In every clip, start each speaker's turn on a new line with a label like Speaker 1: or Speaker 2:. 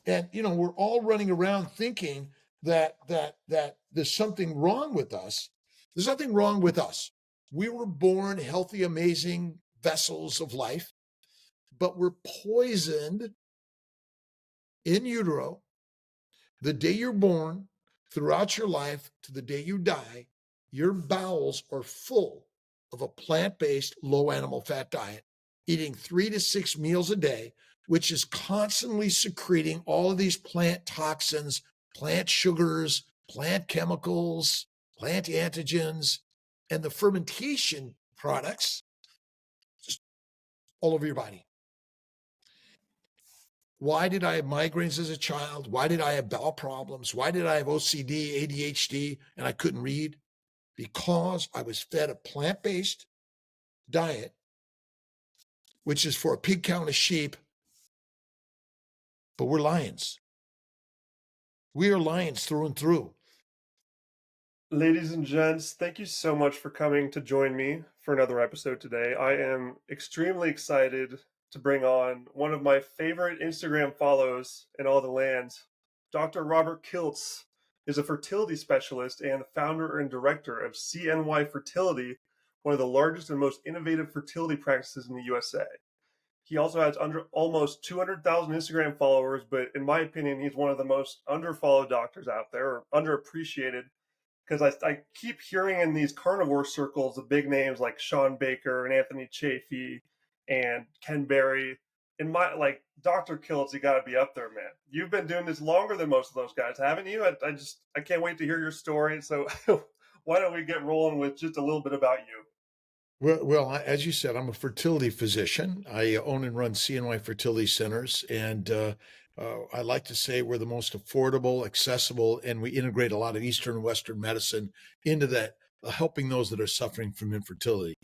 Speaker 1: And, we're all running around thinking that there's something wrong with us. There's nothing wrong with us. We were born healthy, amazing vessels of life, but we're poisoned in utero the day you're born, throughout your life to the day you die. Your bowels are full of a plant-based, low animal fat diet, eating 3 to 6 meals a day, which is constantly secreting all of these plant toxins, plant sugars, plant chemicals, plant antigens, and the fermentation products just all over your body. Why did I have migraines as a child? Why did I have bowel problems? Why did I have OCD, ADHD, and I couldn't read? Because I was fed a plant-based diet, which is for a pig, cow, and a sheep, but we're lions. We are lions through and through.
Speaker 2: Ladies and gents, thank you so much for coming to join me for another episode today. I am extremely excited to bring on one of my favorite Instagram follows in all the lands. Dr. Robert KILTZ'S is a fertility specialist and founder and director of CNY Fertility, one of the largest and most innovative fertility practices in the USA. He also has almost 200,000 Instagram followers, but in my opinion, he's one of the most underfollowed doctors out there, or underappreciated, because I keep hearing in these carnivore circles the big names like Sean Baker and Anthony Chaffee and Ken Berry. In my Dr. KILTZ'S, you got to be up there, man. You've been doing this longer than most of those guys, haven't you? I can't wait to hear your story. So why don't we get rolling with just a little bit about you?
Speaker 1: Well, as you said, I'm a fertility physician. I own and run CNY Fertility Centers, and I like to say we're the most affordable, accessible, and we integrate a lot of Eastern and Western medicine into that, helping those that are suffering from infertility.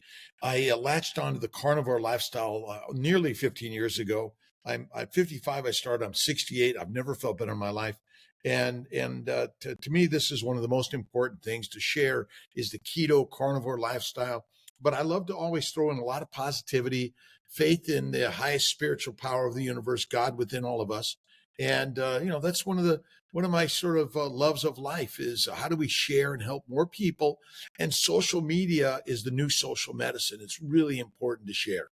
Speaker 1: I latched onto the carnivore lifestyle nearly 15 years ago. I'm 55. I started. I'm 68. I've never felt better in my life. And to me, this is one of the most important things to share is the keto carnivore lifestyle. But I love to always throw in a lot of positivity, faith in the highest spiritual power of the universe, God within all of us. And that's one of my sort of loves of life is how do we share and help more people? And social media is the new social medicine. It's really important to share.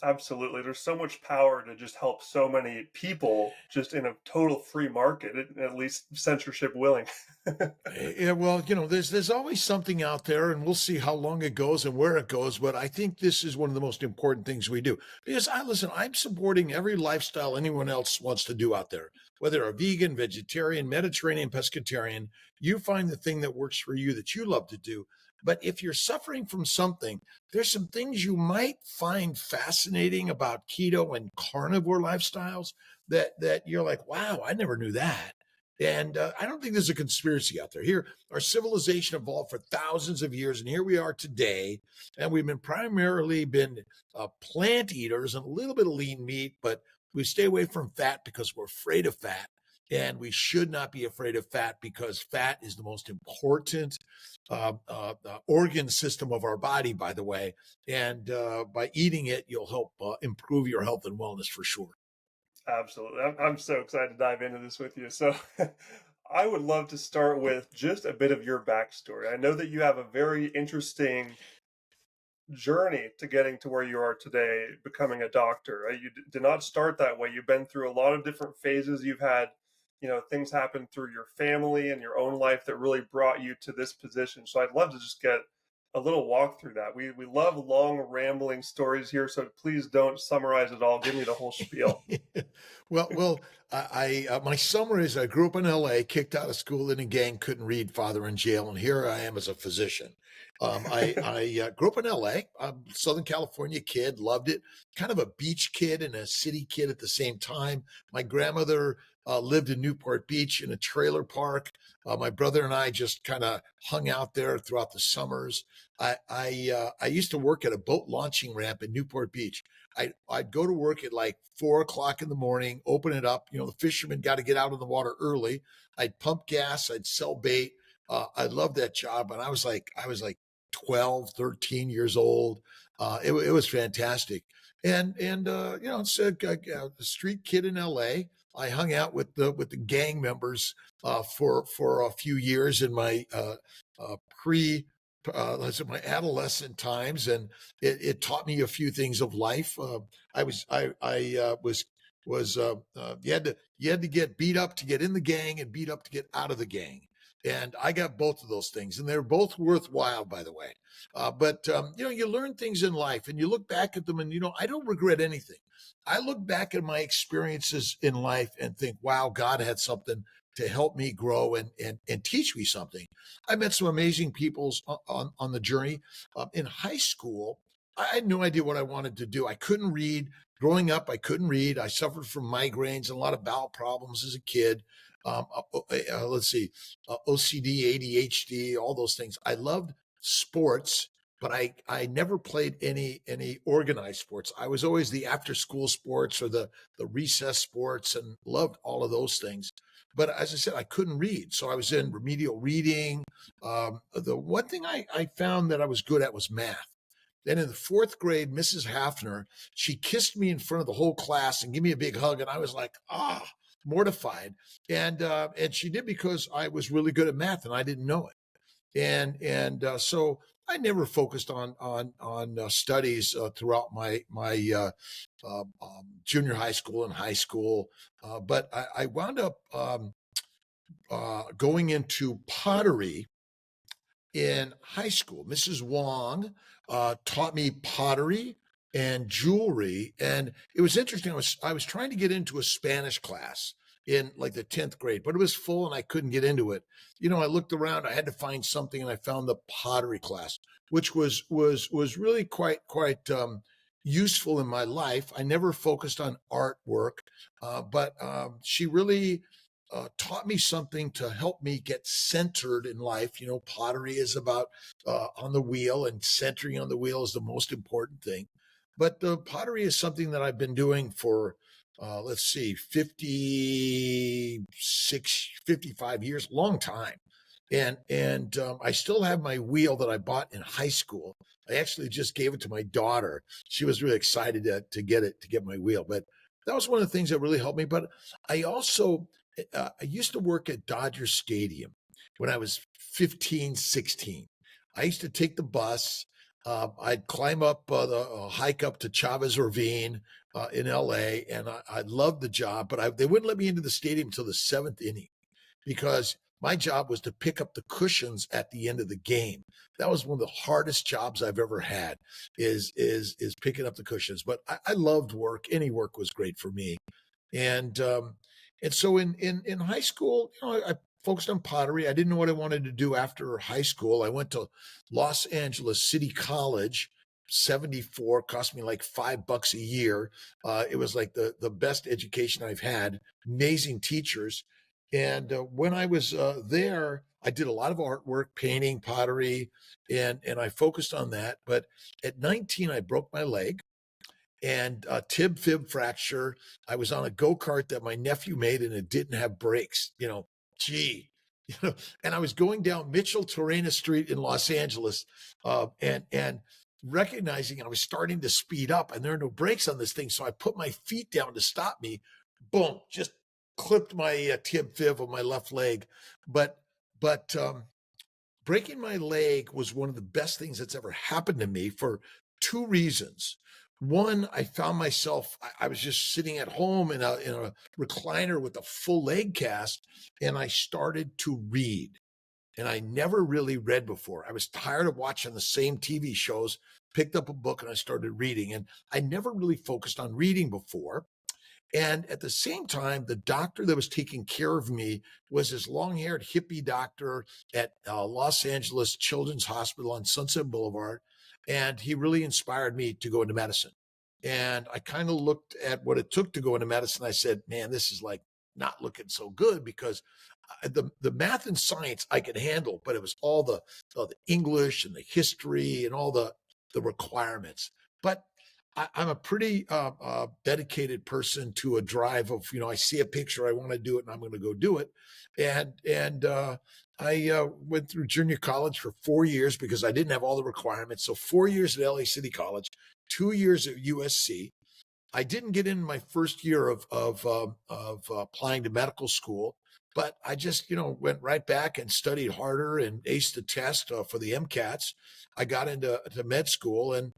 Speaker 2: Absolutely. There's so much power to just help so many people just in a total free market, at least censorship willing.
Speaker 1: Yeah, well, there's always something out there, and we'll see how long it goes and where it goes. But I think this is one of the most important things we do because I'm supporting every lifestyle anyone else wants to do out there, whether a vegan, vegetarian, Mediterranean, pescatarian. You find the thing that works for you that you love to do. But if you're suffering from something, there's some things you might find fascinating about keto and carnivore lifestyles that you're like, wow, I never knew that. And I don't think there's a conspiracy out there. Here, our civilization evolved for thousands of years, and here we are today. And we've been primarily been plant eaters and a little bit of lean meat, but we stay away from fat because we're afraid of fat. And we should not be afraid of fat because fat is the most important organ system of our body, by the way. And by eating it, you'll help improve your health and wellness for sure.
Speaker 2: Absolutely. I'm so excited to dive into this with you. So I would love to start with just a bit of your backstory. I know that you have a very interesting journey to getting to where you are today, becoming a doctor. You did not start that way. You've been through a lot of different phases. You've had, things happen through your family and your own life that really brought you to this position. So I'd love to just get a little walk through that. We love long rambling stories here, so please don't summarize it all. Give me the whole spiel.
Speaker 1: well, I my summary is I grew up in L.A., kicked out of school in a gang, couldn't read, father in jail, and here I am as a physician. I grew up in L.A., Southern California kid, loved it. Kind of a beach kid and a city kid at the same time. My grandmother lived in Newport Beach in a trailer park. My brother and I just kind of hung out there throughout the summers. I used to work at a boat launching ramp in Newport Beach. I'd go to work at like 4 o'clock in the morning, open it up. The fishermen got to get out of the water early. I'd pump gas. I'd sell bait. I loved that job. And I was like 12, 13 years old. It was fantastic. And it's a street kid in LA. I hung out with the gang members for a few years in my pre let's say my adolescent times, and it taught me a few things of life. I was you had to get beat up to get in the gang and beat up to get out of the gang. And I got both of those things, and they're both worthwhile, by the way. But you learn things in life, and you look back at them, and I don't regret anything. I look back at my experiences in life and think, wow, God had something to help me grow and teach me something. I met some amazing people on the journey. In high school, I had no idea what I wanted to do. I couldn't read. Growing up, I couldn't read. I suffered from migraines and a lot of bowel problems as a kid. Let's see, OCD, ADHD, all those things. I loved sports, but I never played any organized sports. I was always the after school sports or the recess sports, and loved all of those things. But as I said, I couldn't read, so I was in remedial reading. The one thing I found that I was good at was math. Then in the fourth grade, Mrs. Hafner, she kissed me in front of the whole class and gave me a big hug, and I was like, mortified. And she did, because I was really good at math and I didn't know it. So I never focused on studies throughout my junior high school and high school, but I wound up going into pottery in high school. Mrs. Wong taught me pottery and jewelry, and it was interesting. I was trying to get into a Spanish class in like the 10th grade, but it was full and I couldn't get into it. I looked around. I had to find something, and I found the pottery class, which was really quite useful in my life. I never focused on artwork, but she really taught me something to help me get centered in life. Pottery is about on the wheel, and centering on the wheel is the most important thing. But the pottery is something that I've been doing for, let's see, 56, 55 years, long time. And I still have my wheel that I bought in high school. I actually just gave it to my daughter. She was really excited to get my wheel. But that was one of the things that really helped me. But I also I used to work at Dodger Stadium when I was 15, 16. I used to take the bus. I'd climb up hike up to Chavez Ravine in LA, and I loved the job, but they wouldn't let me into the stadium until the seventh inning, because my job was to pick up the cushions at the end of the game. That was one of the hardest jobs I've ever had, is picking up the cushions. But I loved work. Any work was great for me. And so in high school, I focused on pottery. I didn't know what I wanted to do after high school. I went to Los Angeles City College, 74, cost me like $5 a year. It was like the best education I've had, amazing teachers. And when I was there, I did a lot of artwork, painting, pottery, and I focused on that. But at 19, I broke my leg and tib fib fracture. I was on a go-kart that my nephew made, and it didn't have brakes. Gee, and I was going down Mitchell Torrena Street in Los Angeles, and recognizing I was starting to speed up, and there are no brakes on this thing. So I put my feet down to stop me. Boom, just clipped my tib fib of my left leg. But breaking my leg was one of the best things that's ever happened to me for two reasons. One, I found myself, I was just sitting at home in a recliner with a full leg cast, and I started to read. And I never really read before. I was tired of watching the same TV shows, picked up a book, and I started reading. And I never really focused on reading before. And at the same time, the doctor that was taking care of me was this long haired hippie doctor at Los Angeles Children's Hospital on Sunset Boulevard. And he really inspired me to go into medicine. And I kind of looked at what it took to go into medicine. I said, man, this is like not looking so good, because the math and science I could handle, but it was all the English and the history and all the requirements. But I'm a pretty dedicated person to a drive of, I see a picture, I want to do it, and I'm going to go do it. And I went through junior college for 4 years because I didn't have all the requirements. So 4 years at LA City College, 2 years at USC. I didn't get in my first year of applying to medical school, but I just, went right back and studied harder and aced the test for the MCATs. I got into med school and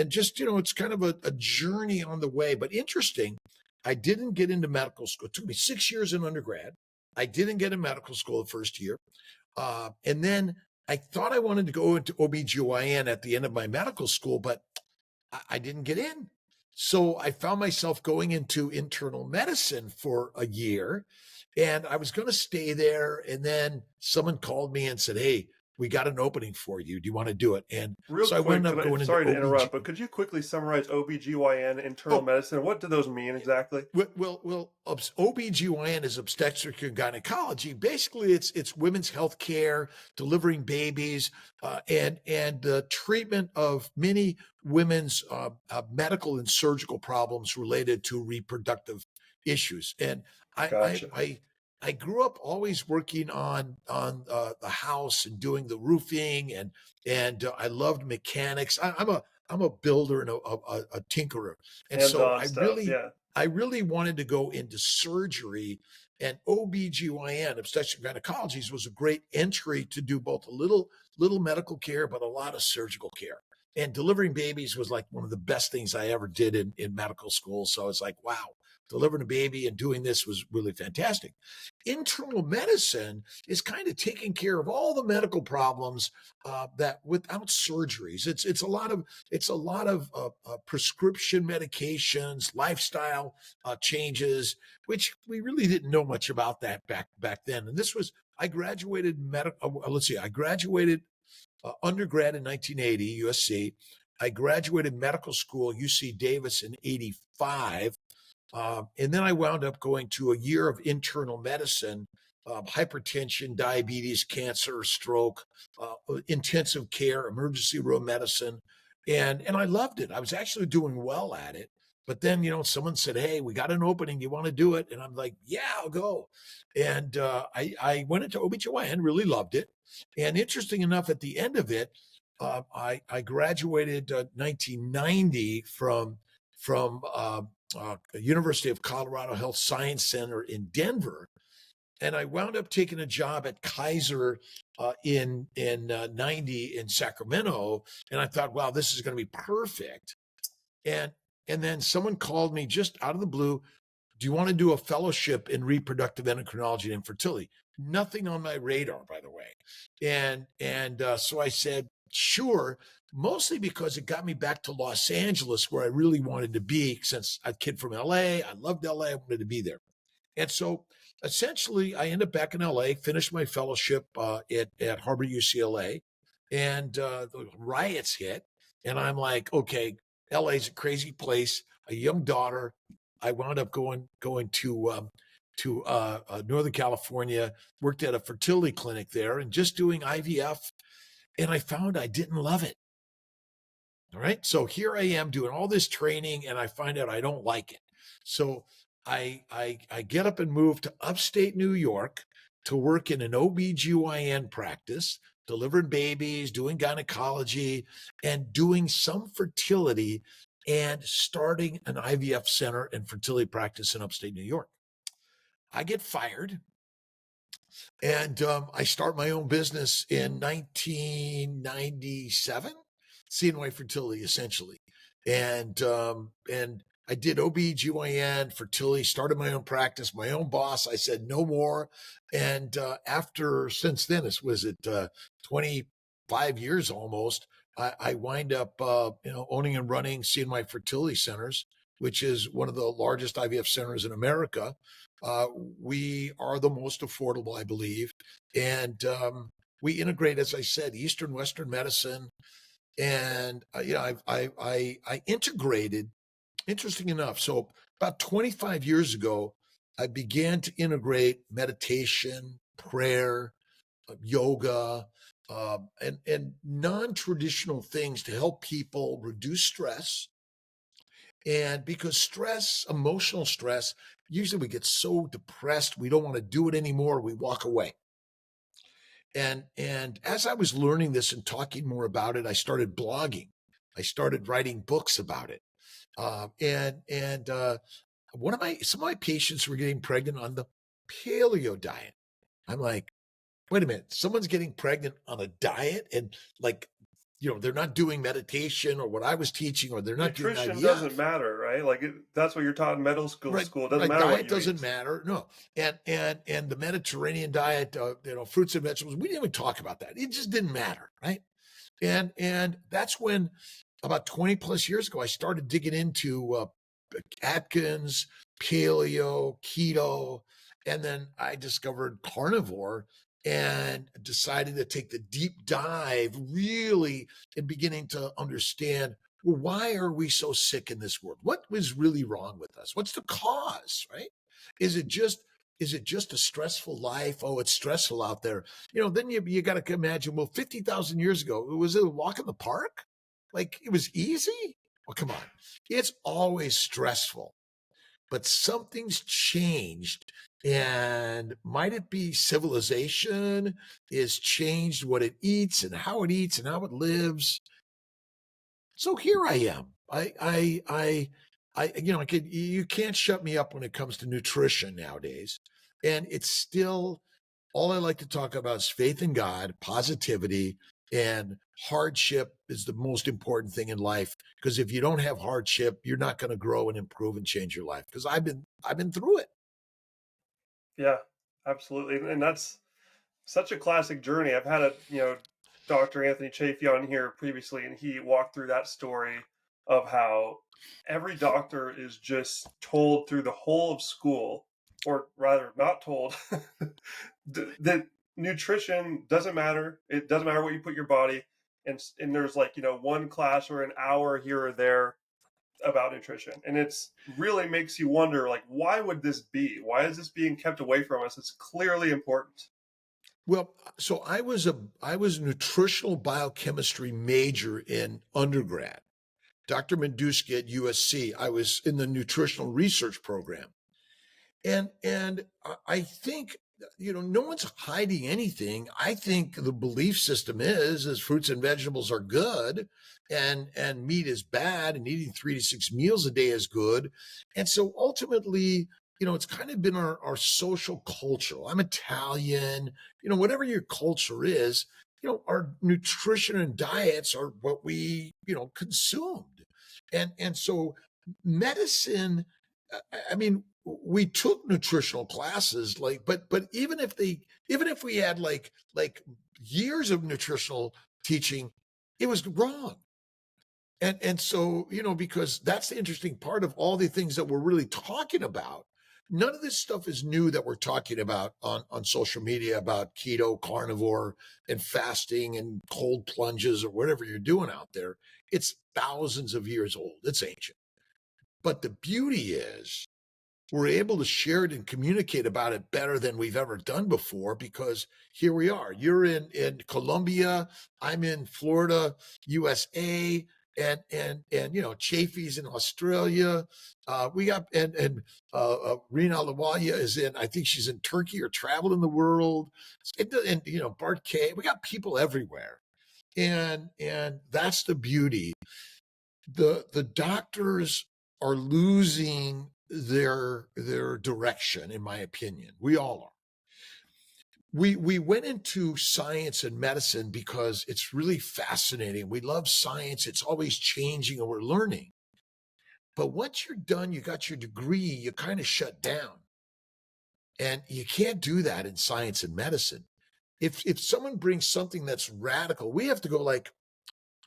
Speaker 1: just, it's kind of a journey on the way, but interesting. I didn't get into medical school. It took me 6 years in undergrad. I didn't get in medical school the first year. And then I thought I wanted to go into OBGYN at the end of my medical school, but I didn't get in. So I found myself going into internal medicine for a year, and I was going to stay there. And then someone called me and said, "Hey, we got an opening for you. Do you want to do it?" And
Speaker 2: Real
Speaker 1: so I
Speaker 2: quick,
Speaker 1: wound up going into
Speaker 2: sorry to interrupt,
Speaker 1: OBG.
Speaker 2: but could you quickly summarize OBGYN, internal
Speaker 1: Oh,
Speaker 2: medicine? What do those mean exactly?
Speaker 1: OBGYN is obstetrics and gynecology. Basically, it's women's health care, delivering babies, and the treatment of many women's medical and surgical problems related to reproductive issues. And I I
Speaker 2: Gotcha.
Speaker 1: I, I grew up always working on the house and doing the roofing, and I loved mechanics. I'm a builder and a tinkerer, and so
Speaker 2: Hands-on stuff, yeah.
Speaker 1: I really wanted to go into surgery, and OBGYN, obstetrics and gynecology, was a great entry to do both a little medical care, but a lot of surgical care. And delivering babies was like one of the best things I ever did in medical school. So it's like, wow, delivering a baby and doing this was really fantastic. Internal medicine is kind of taking care of all the medical problems that without surgeries. It's a lot of prescription medications, lifestyle changes, which we really didn't know much about that back then. And this was I graduated medical. Let's see, I graduated undergrad in 1980, USC. I graduated medical school, UC Davis, in 85. And then I wound up going to a year of internal medicine, hypertension, diabetes, cancer, stroke, intensive care, emergency room medicine. And I loved it. I was actually doing well at it. But then, someone said, "Hey, we got an opening. You want to do it?" And I'm like, "Yeah, I'll go." And I went into OBGYN, really loved it. And interesting enough, at the end of it, I graduated 1990 from University of Colorado Health Science Center in Denver, and I wound up taking a job at Kaiser in 90 in Sacramento. And I thought, wow, this is going to be perfect. And and then someone called me just out of the blue. Do you want to do a fellowship in reproductive endocrinology and infertility? Nothing on my radar, by the way. And so I said, sure, mostly because it got me back to Los Angeles, where I really wanted to be. Since I'm a kid from LA, I loved LA, I wanted to be there. And so essentially, I ended up back in LA, finished my fellowship at Harvard UCLA, and the riots hit. And I'm like, okay, LA's a crazy place, a young daughter. I wound up going to Northern California, worked at a fertility clinic there and just doing IVF. And I found I didn't love it. All right. So here I am doing all this training and I find out I don't like it. So I get up and move to upstate New York to work in an OBGYN practice, delivering babies, doing gynecology, and doing some fertility and starting an IVF center and fertility practice in upstate New York. I get fired and I start my own business in 1997, CNY Fertility, essentially. And I did OB/GYN, fertility, started my own practice, my own boss. I said no more. And since then, was it 25 years almost, I wind up, owning and running CNY Fertility Centers, which is one of the largest IVF centers in America. We are the most affordable, I believe. And we integrate, as I said, Eastern, Western medicine. And, I integrated, interesting enough. So about 25 years ago, I began to integrate meditation, prayer, yoga, and non-traditional things to help people reduce stress. And because stress, emotional stress, usually we get so depressed, we don't want to do it anymore. We walk away. And as I was learning this and talking more about it, I started blogging. I started writing books about it. And some of my patients were getting pregnant on the paleo diet. I'm like, wait a minute, someone's getting pregnant on a diet and like, they're not doing meditation or what I was teaching, or they're not doing
Speaker 2: Nutrition doesn't
Speaker 1: IVF.
Speaker 2: matter, right? Like that's what you're taught in medical school.
Speaker 1: Right,
Speaker 2: School. It doesn't
Speaker 1: right.
Speaker 2: matter what
Speaker 1: Diet
Speaker 2: you
Speaker 1: doesn't
Speaker 2: eat.
Speaker 1: matter. No, and the Mediterranean diet, fruits and vegetables. We didn't even talk about that. It just didn't matter, right? And that's when about 20 plus years ago I started digging into Atkins, paleo, keto, and then I discovered carnivore and decided to take the deep dive really in beginning to understand, well, why are we so sick in this world? What was really wrong with us? What's the cause, right? Is it just a stressful life? Oh, it's stressful out there. Then you got to imagine, well, 50,000 years ago, was it a walk in the park? Like it was easy? Well, come on. It's always stressful, but something's changed. And might it be civilization is changed what it eats and how it lives? So here I am. You can't shut me up when it comes to nutrition nowadays. And it's still all I like to talk about is faith in God, positivity, and hardship is the most important thing in life. Because if you don't have hardship, you're not going to grow and improve and change your life. Because I've been through it.
Speaker 2: Yeah, absolutely. And that's such a classic journey. I've had Dr. Anthony Chaffee on here previously, and he walked through that story of how every doctor is just told through the whole of school, or rather, not told, that nutrition doesn't matter. It doesn't matter what you put in your body, and there's like one class or an hour here or there about nutrition, and it's really makes you wonder, like, why would this be? Why is this being kept away from us? It's clearly important.
Speaker 1: Well, so I was a nutritional biochemistry major in undergrad. Dr. Menduski at USC. I was in the nutritional research program. And I think no one's hiding anything. I think the belief system is fruits and vegetables are good, and meat is bad, and eating 3 to 6 meals a day is good. And so ultimately, it's kind of been our social culture. I'm Italian, whatever your culture is, our nutrition and diets are what we consumed. And so medicine, I mean, we took nutritional classes, like, but even if we had like years of nutritional teaching, it was wrong. And so, because that's the interesting part of all the things that we're really talking about. None of this stuff is new that we're talking about on social media about keto, carnivore, and fasting and cold plunges or whatever you're doing out there. It's thousands of years old. It's ancient. But the beauty is we're able to share it and communicate about it better than we've ever done before, because here we are. You're in Colombia, I'm in Florida, USA, and Chaffee's in Australia. We got and Rena Lawalia is in, I think she's in Turkey or traveling the world. And Bart K. We got people everywhere. And that's the beauty. The doctors are losing their direction, in my opinion. We all are. We went into science and medicine because it's really fascinating. We love science. It's always changing and we're learning. But once you're done, you got your degree, you kind of shut down. And you can't do that in science and medicine. If someone brings something that's radical, we have to go like,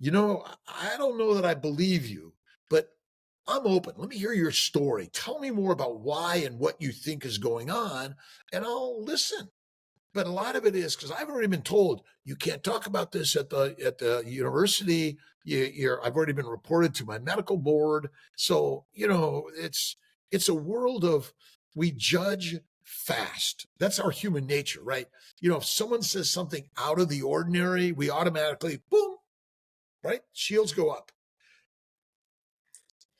Speaker 1: I don't know that I believe you, but I'm open. Let me hear your story. Tell me more about why and what you think is going on, and I'll listen. But a lot of it is because I've already been told you can't talk about this at the university. I've already been reported to my medical board. So it's a world of, we judge fast. That's our human nature, right? If someone says something out of the ordinary, we automatically boom, right? Shields go up.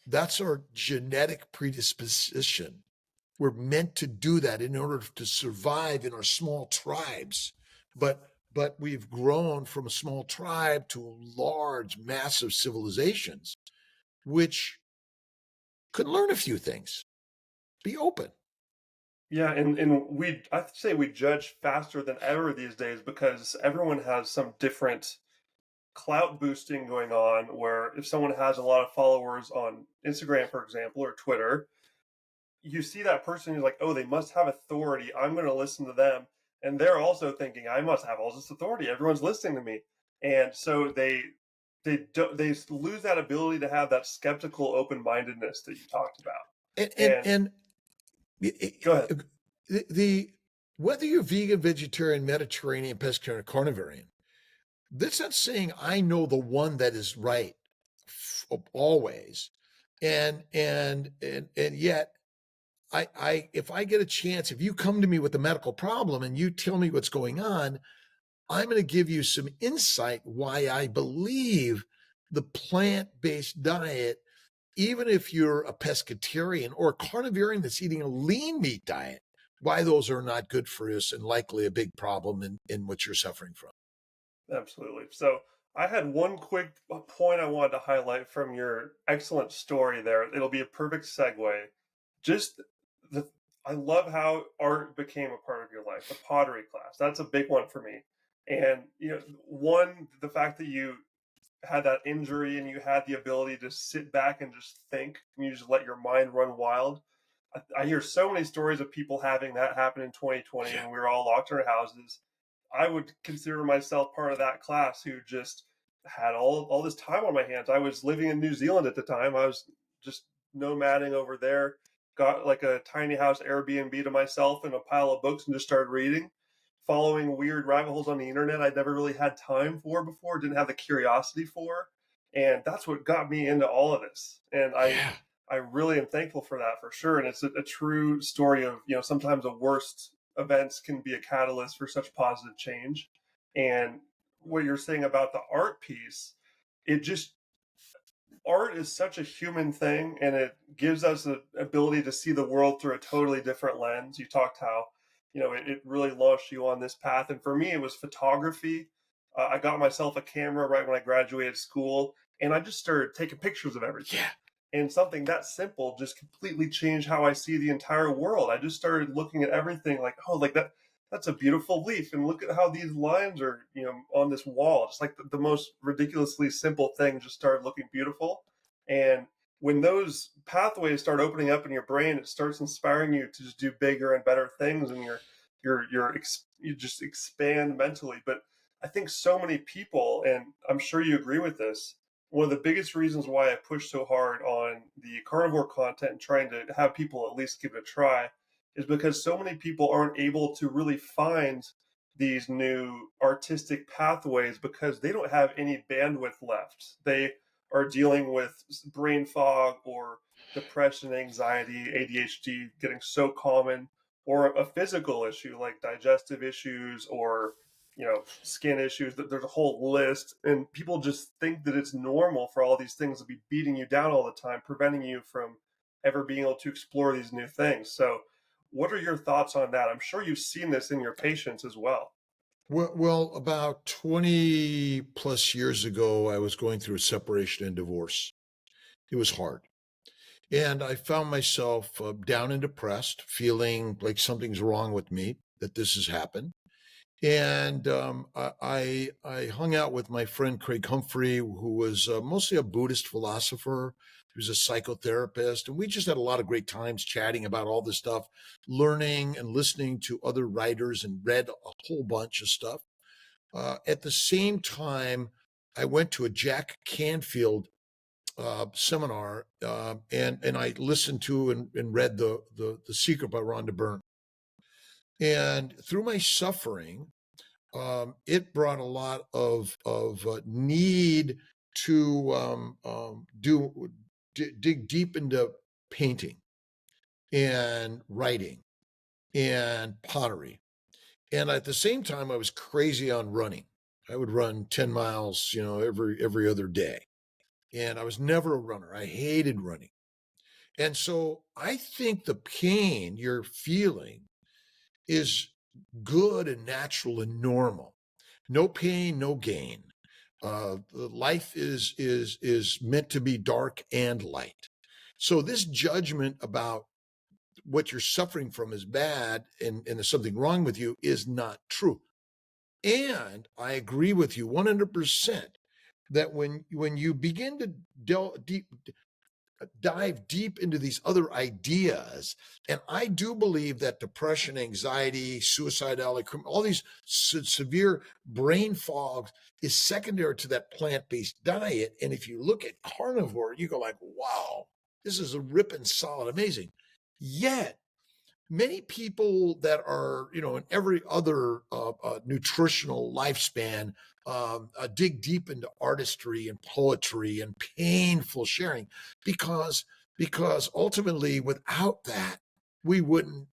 Speaker 1: That's our genetic predisposition. We're meant to do that in order to survive in our small tribes. But we've grown from a small tribe to large, massive civilizations, which could learn a few things. Be open.
Speaker 2: Yeah, and I'd say we judge faster than ever these days because everyone has some different clout boosting going on where if someone has a lot of followers on Instagram, for example, or Twitter, you see that person who's like, oh, they must have authority. I'm going to listen to them. And they're also thinking, I must have all this authority. Everyone's listening to me. And so they lose that ability to have that skeptical open mindedness that you talked about. And
Speaker 1: And
Speaker 2: go ahead.
Speaker 1: the whether you're vegan, vegetarian, Mediterranean, pescatarian, or carnivorian, that's not saying I know the one that is right always. And yet I if I get a chance, if you come to me with a medical problem and you tell me what's going on, I'm going to give you some insight why I believe the plant-based diet, even if you're a pescatarian or a carnivorian that's eating a lean meat diet, why those are not good for us and likely a big problem in what you're suffering from.
Speaker 2: Absolutely. So I had one quick point I wanted to highlight from your excellent story there. It'll be a perfect segue. Just the I love how art became a part of your life. The pottery class. That's a big one for me. And one, the fact that you had that injury and you had the ability to sit back and just think and you just let your mind run wild. I hear so many stories of people having that happen in 2020
Speaker 1: Yeah.
Speaker 2: when we were all locked in our houses. I would consider myself part of that class who just had all this time on my hands. I was living in New Zealand at the time. I was just nomading over there, got like a tiny house Airbnb to myself and a pile of books and just started reading, following weird rabbit holes on the internet I'd never really had time for before, didn't have the curiosity for. And that's what got me into all of this. And
Speaker 1: Yeah.
Speaker 2: I really am thankful for that for sure. And it's a true story of, sometimes the worst events can be a catalyst for such positive change. And what you're saying about the art piece, it just, art is such a human thing and it gives us the ability to see the world through a totally different lens. You talked how, it really launched you on this path. And for me, it was photography. I got myself a camera right when I graduated school and I just started taking pictures of everything.
Speaker 1: Yeah.
Speaker 2: And something that simple just completely changed how I see the entire world. I just started looking at everything like, oh, like that's a beautiful leaf. And look at how these lines are, on this wall. Just like the most ridiculously simple thing just started looking beautiful. And when those pathways start opening up in your brain, it starts inspiring you to just do bigger and better things, and you just expand mentally. But I think so many people, and I'm sure you agree with this, one of the biggest reasons why I push so hard on the carnivore content and trying to have people at least give it a try is because so many people aren't able to really find these new artistic pathways because they don't have any bandwidth left. They are dealing with brain fog or depression, anxiety, ADHD getting so common, or a physical issue like digestive issues or skin issues. That there's a whole list, and people just think that it's normal for all these things to be beating you down all the time, preventing you from ever being able to explore these new things. So what are your thoughts on that? I'm sure you've seen this in your patients as well.
Speaker 1: Well, about 20 plus years ago, I was going through a separation and divorce. It was hard. And I found myself down and depressed, feeling like something's wrong with me, that this has happened. And I hung out with my friend Craig Humphrey, who was mostly a Buddhist philosopher. He was a psychotherapist, and we just had a lot of great times chatting about all this stuff, learning and listening to other writers, and read a whole bunch of stuff. At the same time, I went to a Jack Canfield seminar, and I listened to and read the Secret by Rhonda Byrne. And through my suffering, it brought a lot of need to dig deep into painting and writing and pottery. And at the same time, I was crazy on running. I would run 10 miles, every other day. And I was never a runner. I hated running. And so I think the pain you're feeling is good and natural and normal. No pain, no gain. Life is meant to be dark and light. So this judgment about what you're suffering from is bad and there's something wrong with you is not true. And I agree with you 100% that when you begin to dive deep into these other ideas, and I do believe that depression, anxiety, suicidality, all these severe brain fog is secondary to that plant-based diet. And if you look at carnivore, you go like, wow, this is a ripping solid amazing. Yet many people that are, in every other nutritional lifespan dig deep into artistry and poetry and painful sharing because ultimately without that we wouldn't,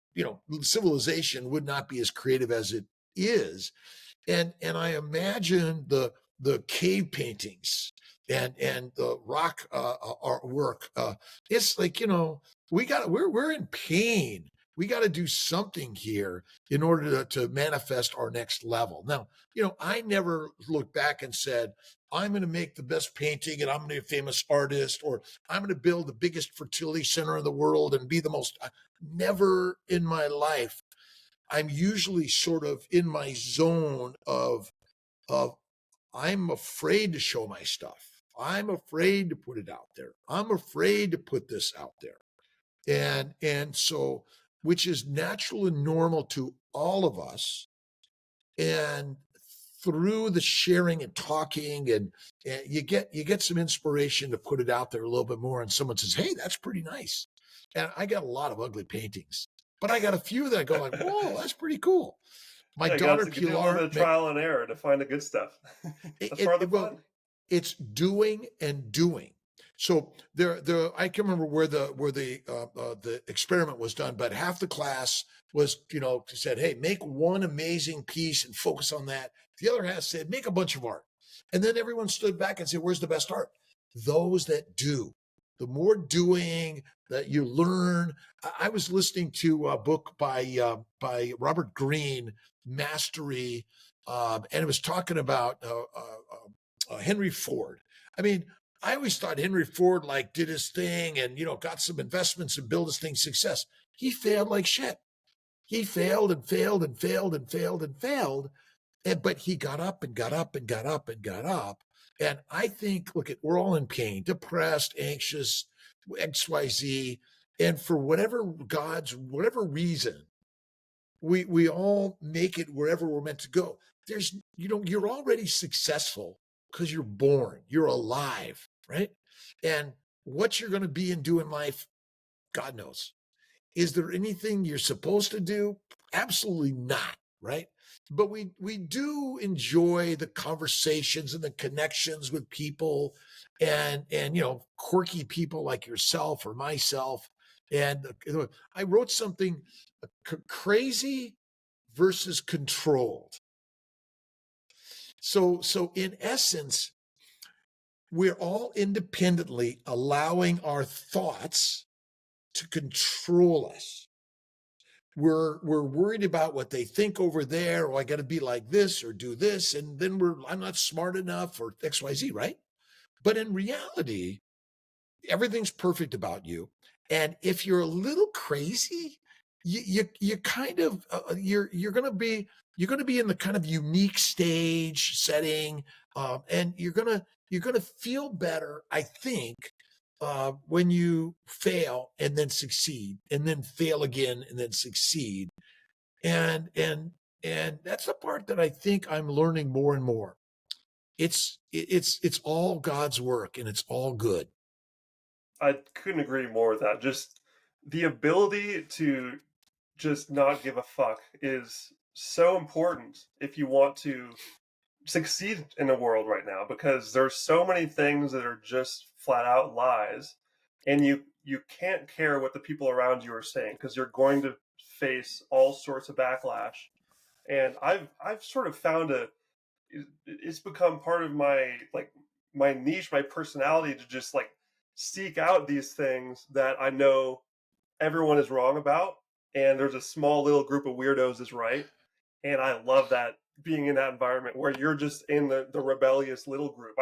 Speaker 1: civilization would not be as creative as it is. And I imagine the cave paintings and the rock artwork. It's like, we're in pain. We got to do something here in order to manifest our next level. Now, I never looked back and said, I'm going to make the best painting and I'm going to be a famous artist, or I'm going to build the biggest fertility center in the world and be the most. Never in my life. I'm usually sort of in my zone of I'm afraid to show my stuff. I'm afraid to put it out there. I'm afraid to put this out there. And so, which is natural and normal to all of us. And through the sharing and talking and you get some inspiration to put it out there a little bit more, and someone says, hey, that's pretty nice. And I got a lot of ugly paintings, but I got a few that I go like, whoa, that's pretty cool. My
Speaker 2: Yeah,
Speaker 1: daughter
Speaker 2: you can do a little bit
Speaker 1: Pilar,
Speaker 2: of trial and error to find the good stuff. That's part of the
Speaker 1: well,
Speaker 2: fun.
Speaker 1: it's doing and doing. So I can't remember where the experiment was done, but half the class was, said, hey, make one amazing piece and focus on that. The other half said, make a bunch of art. And then everyone stood back and said, where's the best art? Those that do. The more doing that you learn. I was listening to a book by Robert Greene, Mastery, and it was talking about Henry Ford. I mean, I always thought Henry Ford did his thing and got some investments and built his thing success. He failed like shit. He failed and failed and failed and failed and failed. But he got up and got up and got up and got up. And I think, look, we're all in pain, depressed, anxious, XYZ. And for whatever reason, we all make it wherever we're meant to go. You're already successful because you're born, you're alive, right? And what you're going to be and do in life, God knows. Is there anything you're supposed to do? Absolutely not, right? But we do enjoy the conversations and the connections with people and quirky people like yourself or myself. And I wrote something crazy versus controlled. So in essence, we're all independently allowing our thoughts to control us. We're worried about what they think over there, or I got to be like this or do this, and then I'm not smart enough or XYZ, right? But in reality, everything's perfect about you. And if you're a little crazy, you kind of you're going to be in the kind of unique stage setting, and you're gonna feel better, I think, when you fail and then succeed, and then fail again and then succeed, and that's the part that I think I'm learning more and more. It's all God's work and it's all good.
Speaker 2: I couldn't agree more with that. Just the ability to just not give a fuck is so important if you want to succeed in the world right now, because there's so many things that are just flat out lies, and you can't care what the people around you are saying because you're going to face all sorts of backlash. And I've sort of found it's become part of my niche, my personality, to just seek out these things that I know everyone is wrong about, and there's a small little group of weirdos is right. And I love that, being in that environment where you're just in the rebellious little group.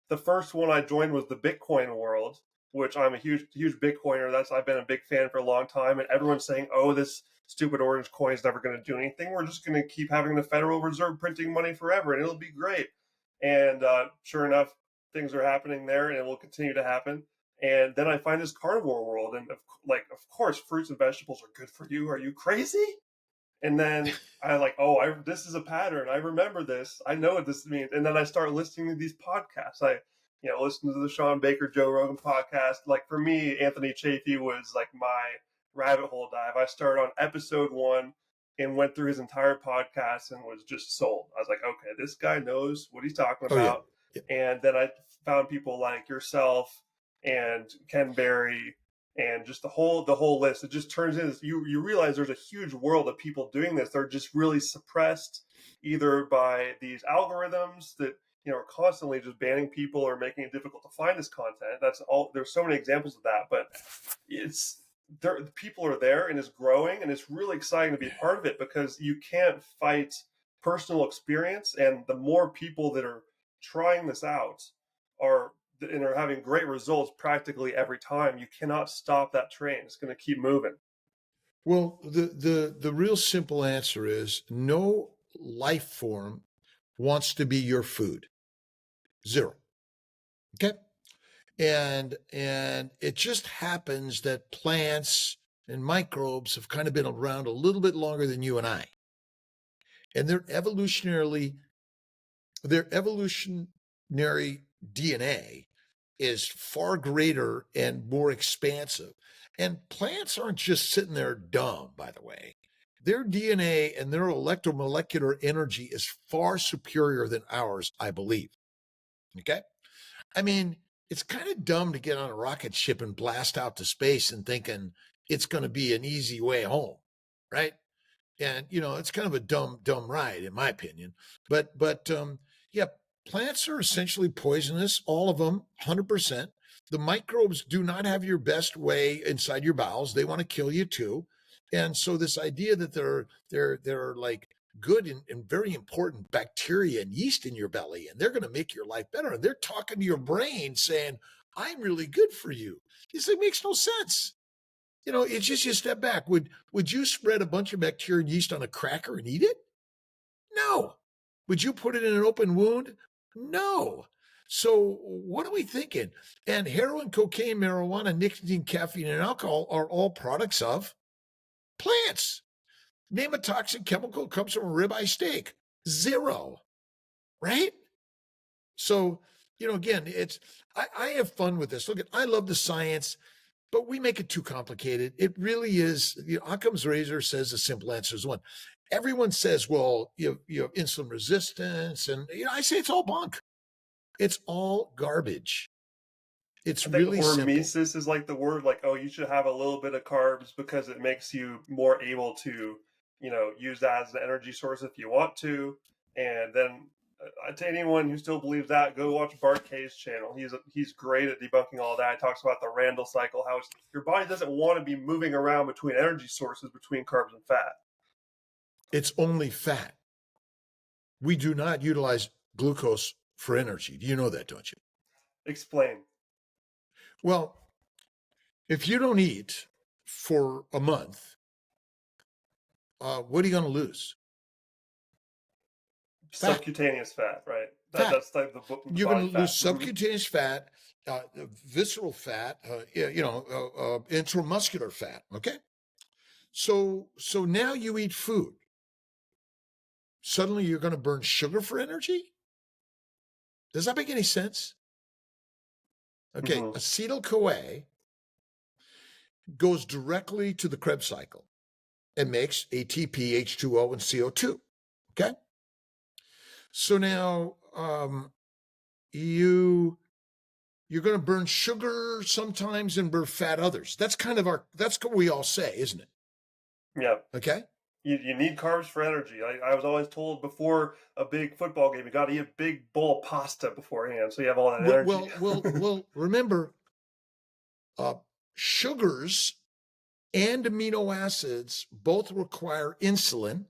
Speaker 2: The first one I joined was the Bitcoin world, which I'm a huge Bitcoiner. I've been a big fan for a long time, and everyone's saying, "Oh, this stupid orange coin is never going to do anything. We're just going to keep having the Federal Reserve printing money forever, and it'll be great." And sure enough, things are happening there, and it will continue to happen. And then I find this carnivore world, and of course, fruits and vegetables are good for you. Are you crazy? And then this is a pattern. I remember this. I know what this means. And then I start listening to these podcasts. Listen to the Sean Baker, Joe Rogan podcast. Like for me, Anthony Chaffee was like my rabbit hole dive. I started on episode 1 and went through his entire podcast and was just sold. I was like, okay, this guy knows what he's talking
Speaker 1: Oh yeah.
Speaker 2: about.
Speaker 1: Yeah.
Speaker 2: And then I found people like yourself and Ken Berry and just the whole list. It just turns into you realize there's a huge world of people doing this. They're just really suppressed either by these algorithms that are constantly just banning people or making it difficult to find this content. That's all. There's so many examples of that, but it's there. People are there, and it's growing, and it's really exciting to be a part of it because you can't fight personal experience, and the more people that are trying this out are having great results practically every time. You cannot stop that train. It's going to keep moving.
Speaker 1: Well, the real simple answer is no life form wants to be your food. Zero. Okay. And it just happens that plants and microbes have kind of been around a little bit longer than you and I. And their evolutionary DNA is far greater and more expansive. And plants aren't just sitting there dumb, by the way. Their DNA and their electromolecular energy is far superior than ours, I believe. Okay? I mean, it's kind of dumb to get on a rocket ship and blast out to space and thinking it's going to be an easy way home, right? And it's kind of a dumb ride in my opinion. But yeah, plants are essentially poisonous, all of them, 100%. The microbes do not have your best way inside your bowels. They want to kill you too. And so this idea that they're like good and very important bacteria and yeast in your belly, and they're going to make your life better, and they're talking to your brain saying, I'm really good for you. This makes no sense. It's just you step back. Would you spread a bunch of bacteria and yeast on a cracker and eat it? No. Would you put it in an open wound? No. So what are we thinking? And heroin, cocaine, marijuana, nicotine, caffeine, and alcohol are all products of plants. Name a toxic chemical comes from a ribeye steak. Zero. Right? So, again, I have fun with this. Look, I love the science. But we make it too complicated. It really is. Occam's razor says the simple answer is one. Everyone says, well, you have insulin resistance. And I say it's all bunk. It's all garbage. It's
Speaker 2: I think
Speaker 1: really simple.
Speaker 2: hormesis is like the word, like, oh, you should have a little bit of carbs because it makes you more able to, use that as an energy source if you want to. And then to anyone who still believes that, go watch Bart K's channel. He's great at debunking all that. He talks about the Randle cycle, how your body doesn't want to be moving around between energy sources, between carbs and fat.
Speaker 1: It's only fat. We do not utilize glucose for energy. Do you know that, don't you?
Speaker 2: Explain.
Speaker 1: Well, if you don't eat for a month, what are you going to lose?
Speaker 2: Fat. Subcutaneous fat, right? That's like the book.
Speaker 1: You're going to lose subcutaneous fat, visceral fat, intramuscular fat. Okay. So now you eat food. Suddenly you're going to burn sugar for energy. Does that make any sense? Okay. Mm-hmm. Acetyl-CoA goes directly to the Krebs cycle and makes ATP, H2O, and CO2. Okay. So now you're going to burn sugar sometimes and burn fat others. That's that's what we all say, isn't it?
Speaker 2: Yeah.
Speaker 1: Okay.
Speaker 2: You need carbs for energy. I was always told before a big football game, you got to eat a big bowl of pasta beforehand, so you have all that energy.
Speaker 1: Well, remember, sugars and amino acids both require insulin,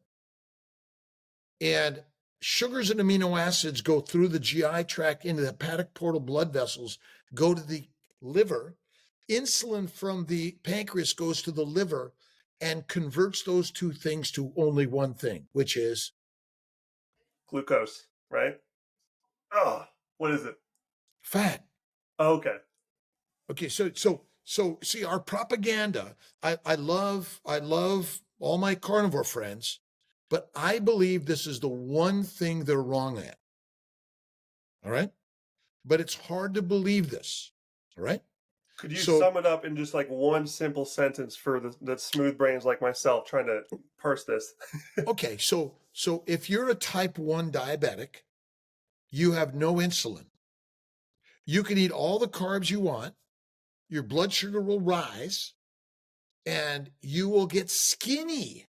Speaker 1: and sugars and amino acids go through the GI tract into the hepatic portal blood vessels, go to the liver, Insulin from the pancreas goes to the liver and converts those two things to only one thing, which is
Speaker 2: Glucose, right? Oh, what is it?
Speaker 1: fat.
Speaker 2: Oh, okay.
Speaker 1: Okay, so see our propaganda. I love all my carnivore friends, but I believe this is the one thing they're wrong at. All right? But it's hard to believe this. All right?
Speaker 2: Could you
Speaker 1: So
Speaker 2: sum it up in just like one simple sentence for the smooth brains like myself trying to parse this?
Speaker 1: okay, so if you're a type 1 diabetic, you have no insulin. You can eat all the carbs you want, your blood sugar will rise, and you will get skinny.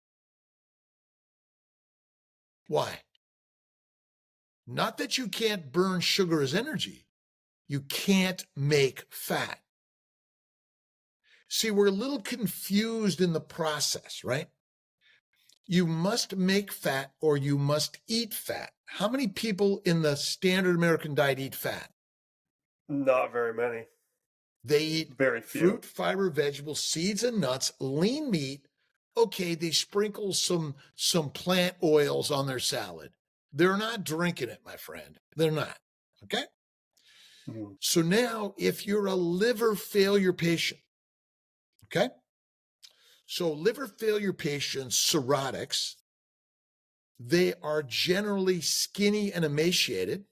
Speaker 1: Why? Not that you can't burn sugar as energy. You can't make fat. See, we're a little confused in the process, right? You must make fat or you must eat fat. How many people in the standard American diet eat fat?
Speaker 2: Not very many.
Speaker 1: They eat
Speaker 2: Very few.
Speaker 1: fruit, fiber, vegetables, seeds, and nuts, lean meat. Okay, they sprinkle some plant oils on their salad. They're not drinking it, my friend. They're not. Okay?
Speaker 2: Mhm.
Speaker 1: So now, if you're a liver failure patient, okay? So liver failure patients, cirrhotics, they are generally skinny and emaciated.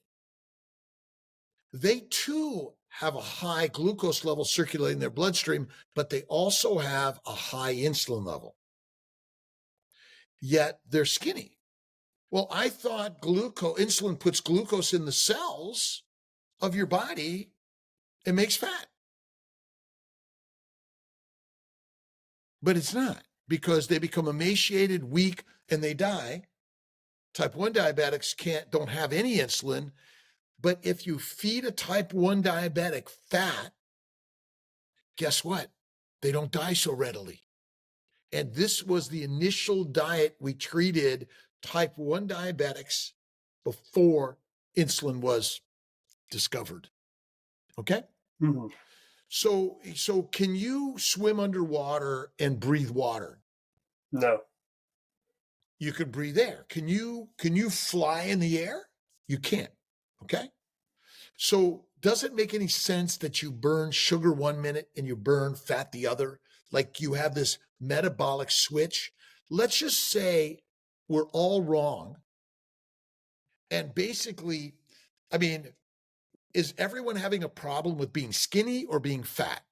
Speaker 1: They too have a high glucose level circulating in their bloodstream, but they also have a high insulin level. Yet they're skinny. Well, I thought insulin puts glucose in the cells of your body and makes fat. But it's not, because they become emaciated, weak, and they die. Type 1 diabetics don't have any insulin, but if you feed a type 1 diabetic fat, guess what? They don't die so readily. And this was the initial diet we treated type 1 diabetics before insulin was discovered. Okay?
Speaker 2: Mhm.
Speaker 1: So can you swim underwater and breathe water?
Speaker 2: No.
Speaker 1: You can breathe air. Can you fly in the air? You can't. Okay? So does it make any sense that you burn sugar 1 minute and you burn fat the other? Like you have this metabolic switch? Let's just say we're all wrong. And basically, I mean, is everyone having a problem with being skinny or being fat?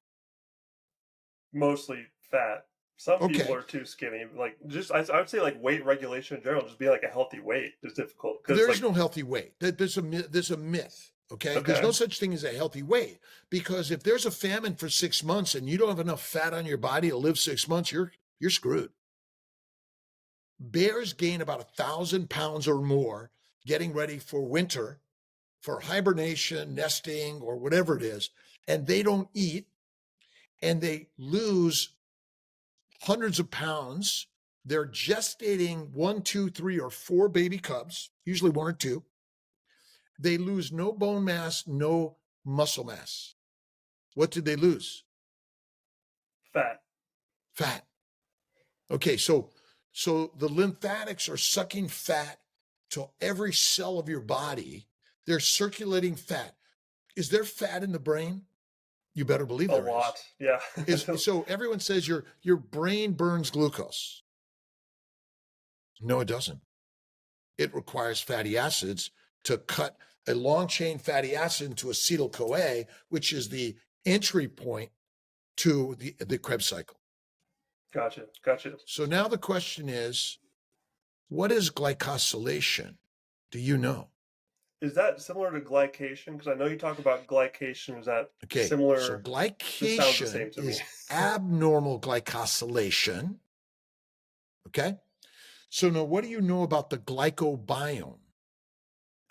Speaker 2: Mostly fat. Some people
Speaker 1: Okay.
Speaker 2: are too skinny. Like just I would say like weight regulation in general, just being like a healthy weight is difficult because
Speaker 1: There's
Speaker 2: like
Speaker 1: no healthy weight. There's a myth. Okay. There's
Speaker 2: okay.
Speaker 1: no such thing as a healthy weight, because if there's a famine for 6 months and you don't have enough fat on your body to live 6 months, you're screwed. Bears gain about 1,000 pounds or more getting ready for winter, for hibernation, nesting, or whatever it is, and they don't eat, and they lose hundreds of pounds. They're gestating 1, 2, 3, or 4 baby cubs, usually 1 or 2. They lose no bone mass, no muscle mass. What did they lose?
Speaker 2: Fat.
Speaker 1: Fat. Okay, so the lymphatics are sucking fat to every cell of your body. They're circulating fat. Is there fat in the brain? You better believe
Speaker 2: A
Speaker 1: there is.
Speaker 2: lot. Yeah.
Speaker 1: So everyone says your brain burns glucose. No, it doesn't. It requires fatty acids to cut a long chain fatty acid into acetyl-CoA, which is the entry point to the Krebs cycle.
Speaker 2: Gotcha.
Speaker 1: So now the question is, what is glycosylation? Do you know?
Speaker 2: Is that similar to glycation? Because I know you talk about glycation. Is that
Speaker 1: Okay,
Speaker 2: similar?
Speaker 1: so
Speaker 2: This sounds the same
Speaker 1: glycation
Speaker 2: to me.
Speaker 1: is abnormal glycosylation. Okay, so now what do you know about the glycobiome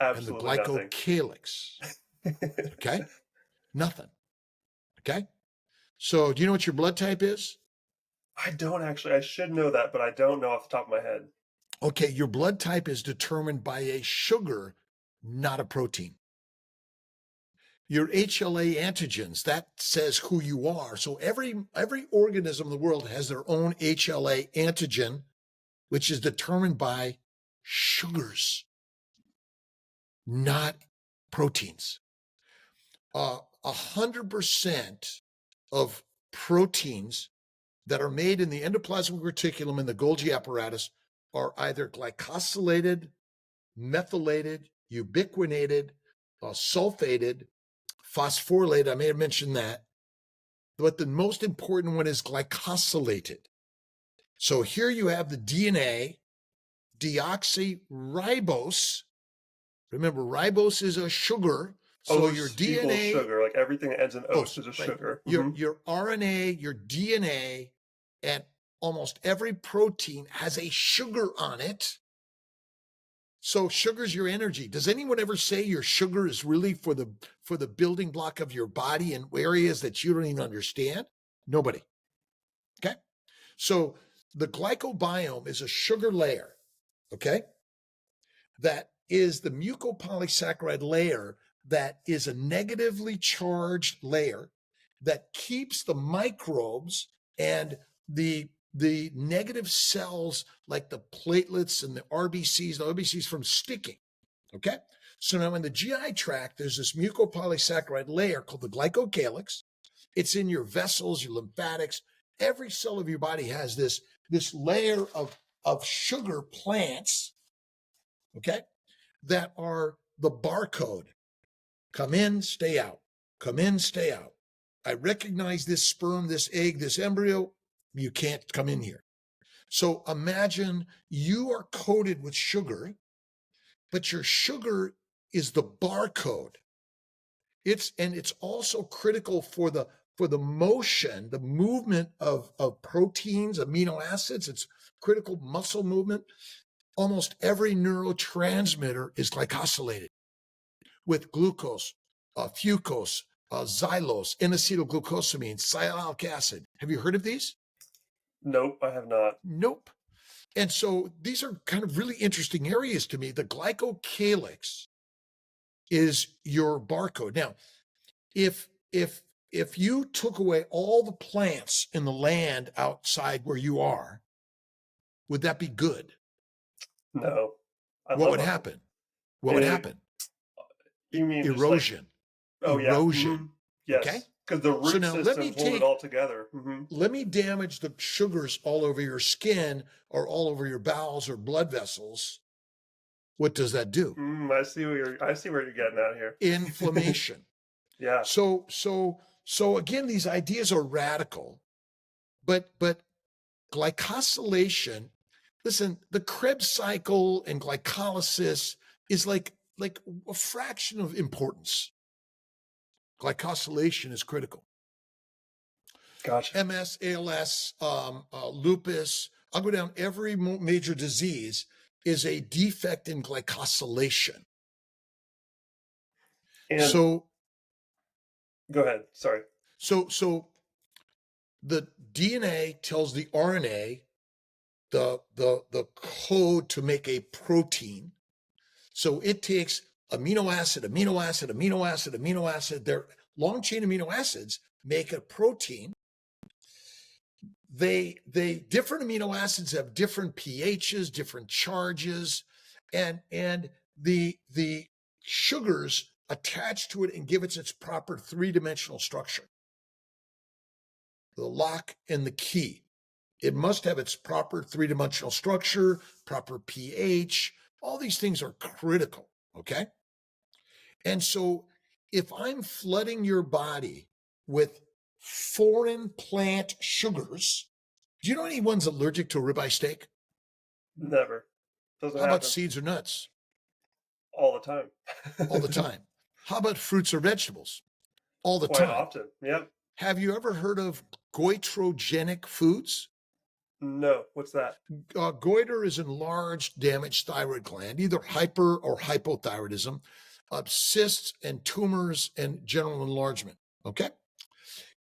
Speaker 1: and the
Speaker 2: Absolutely nothing.
Speaker 1: glycocalix? Okay, nothing. Okay, so do you know what your blood type is?
Speaker 2: I don't actually. I should know that, but I don't know off the top of my head.
Speaker 1: Okay, your blood type is determined by a sugar, not a protein. your HLA antigens, that says who you are. So every organism in the world has their own HLA antigen, which is determined by sugars, not proteins. 100% of proteins that are made in the endoplasmic reticulum and the Golgi apparatus are either glycosylated, methylated, ubiquinated, sulfated, phosphorylated. I may have mentioned that. But the most important one is glycosylated. So here you have the DNA, deoxyribose. Remember, ribose is a sugar. So
Speaker 2: Ose
Speaker 1: your
Speaker 2: equals
Speaker 1: DNA,
Speaker 2: sugar. Like everything that ends in ose is a
Speaker 1: right?
Speaker 2: sugar.
Speaker 1: Your RNA, your DNA, and almost every protein has a sugar on it. So sugar's your energy. Does anyone ever say your sugar is really for the building block of your body in areas that you don't even understand? Nobody. Okay. So the glycobiome is a sugar layer. Okay. That is the mucopolysaccharide layer that is a negatively charged layer that keeps the microbes and the negative cells like the platelets and the RBCs from sticking. Okay. So now in the GI tract, there's this mucopolysaccharide layer called the Glycocalix. It's in your vessels, your lymphatics. Every cell of your body has this layer of sugar plants, okay, that are the barcode. Come in, stay out. Come in, stay out. I recognize this sperm, this egg, this embryo. You can't come in here. So imagine you are coated with sugar, but your sugar is the barcode. It's also critical for the motion, the movement of proteins, amino acids. It's critical muscle movement. Almost every neurotransmitter is glycosylated with glucose, fucose, xylose, N-acetylglucosamine, sialic acid. Have you heard of these?
Speaker 2: Nope, I have not.
Speaker 1: Nope. And so these are kind of really interesting areas to me. The Glycocalix is your barcode. Now, if you took away all the plants in the land outside where you are, would that be good?
Speaker 2: No.
Speaker 1: What would happen? What would happen?
Speaker 2: You mean
Speaker 1: erosion?
Speaker 2: Just like,
Speaker 1: erosion.
Speaker 2: Mm-hmm. Yes.
Speaker 1: Okay.
Speaker 2: Because the root
Speaker 1: now
Speaker 2: systems hold it all together.
Speaker 1: Let me damage the sugars all over your skin or all over your bowels or blood vessels. What does that do?
Speaker 2: I see where you're getting at here.
Speaker 1: Inflammation.
Speaker 2: Yeah.
Speaker 1: So again, these ideas are radical, but glycosylation. Listen, the Krebs cycle and glycolysis is like a fraction of importance. Glycosylation is critical.
Speaker 2: Gotcha.
Speaker 1: MS, ALS, lupus, I'll go down every major disease is a defect in glycosylation.
Speaker 2: And
Speaker 1: so
Speaker 2: go ahead. Sorry.
Speaker 1: So the DNA tells the RNA the code to make a protein. So it takes amino acid. Their long chain amino acids make a protein. They different amino acids have different pHs, different charges, and the sugars attach to it and give it its proper three-dimensional structure. The lock and the key. It must have its proper three-dimensional structure, proper pH. All these things are critical, okay? And so if I'm flooding your body with foreign plant sugars, do you know anyone's allergic to a ribeye steak?
Speaker 2: Never. Doesn't
Speaker 1: How
Speaker 2: happen.
Speaker 1: about seeds or nuts?
Speaker 2: All the time.
Speaker 1: All the time. How about fruits or vegetables? All the
Speaker 2: Quite
Speaker 1: time.
Speaker 2: often. Yep.
Speaker 1: Have you ever heard of goitrogenic foods?
Speaker 2: No. What's that?
Speaker 1: Goiter is enlarged, damaged thyroid gland, either hyper or hypothyroidism, cysts and tumors and general enlargement. Okay?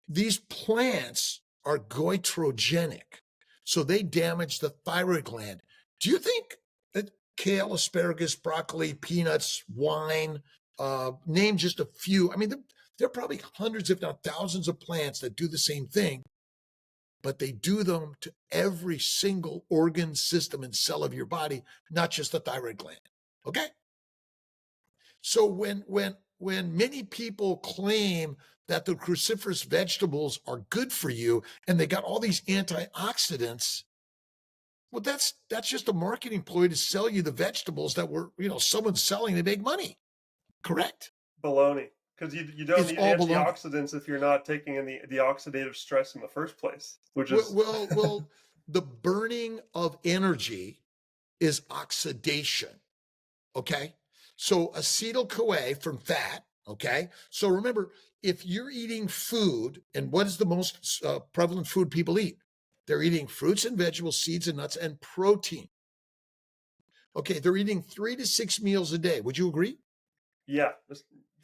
Speaker 1: These plants are goitrogenic, so they damage the thyroid gland. Do you think that kale, asparagus, broccoli, peanuts, wine, name just a few. I mean, there are probably hundreds, if not thousands, of plants that do the same thing, but they do them to every single organ, system, and cell of your body, not just the thyroid gland. Okay? So when many people claim that the cruciferous vegetables are good for you and they got all these antioxidants, well, that's just a marketing ploy to sell you the vegetables that were, someone's selling to make money. Correct?
Speaker 2: Baloney. Because you don't
Speaker 1: It's
Speaker 2: need
Speaker 1: all baloney.
Speaker 2: antioxidants if you're not taking in the oxidative stress in the first place, which
Speaker 1: Well,
Speaker 2: is
Speaker 1: well, the burning of energy is oxidation. Okay. So acetyl-CoA from fat. Okay. So remember, if you're eating food, and what is the most prevalent food people eat? They're eating fruits and vegetables, seeds and nuts, and protein. Okay. They're eating 3 to 6 meals a day. Would you agree?
Speaker 2: yeah.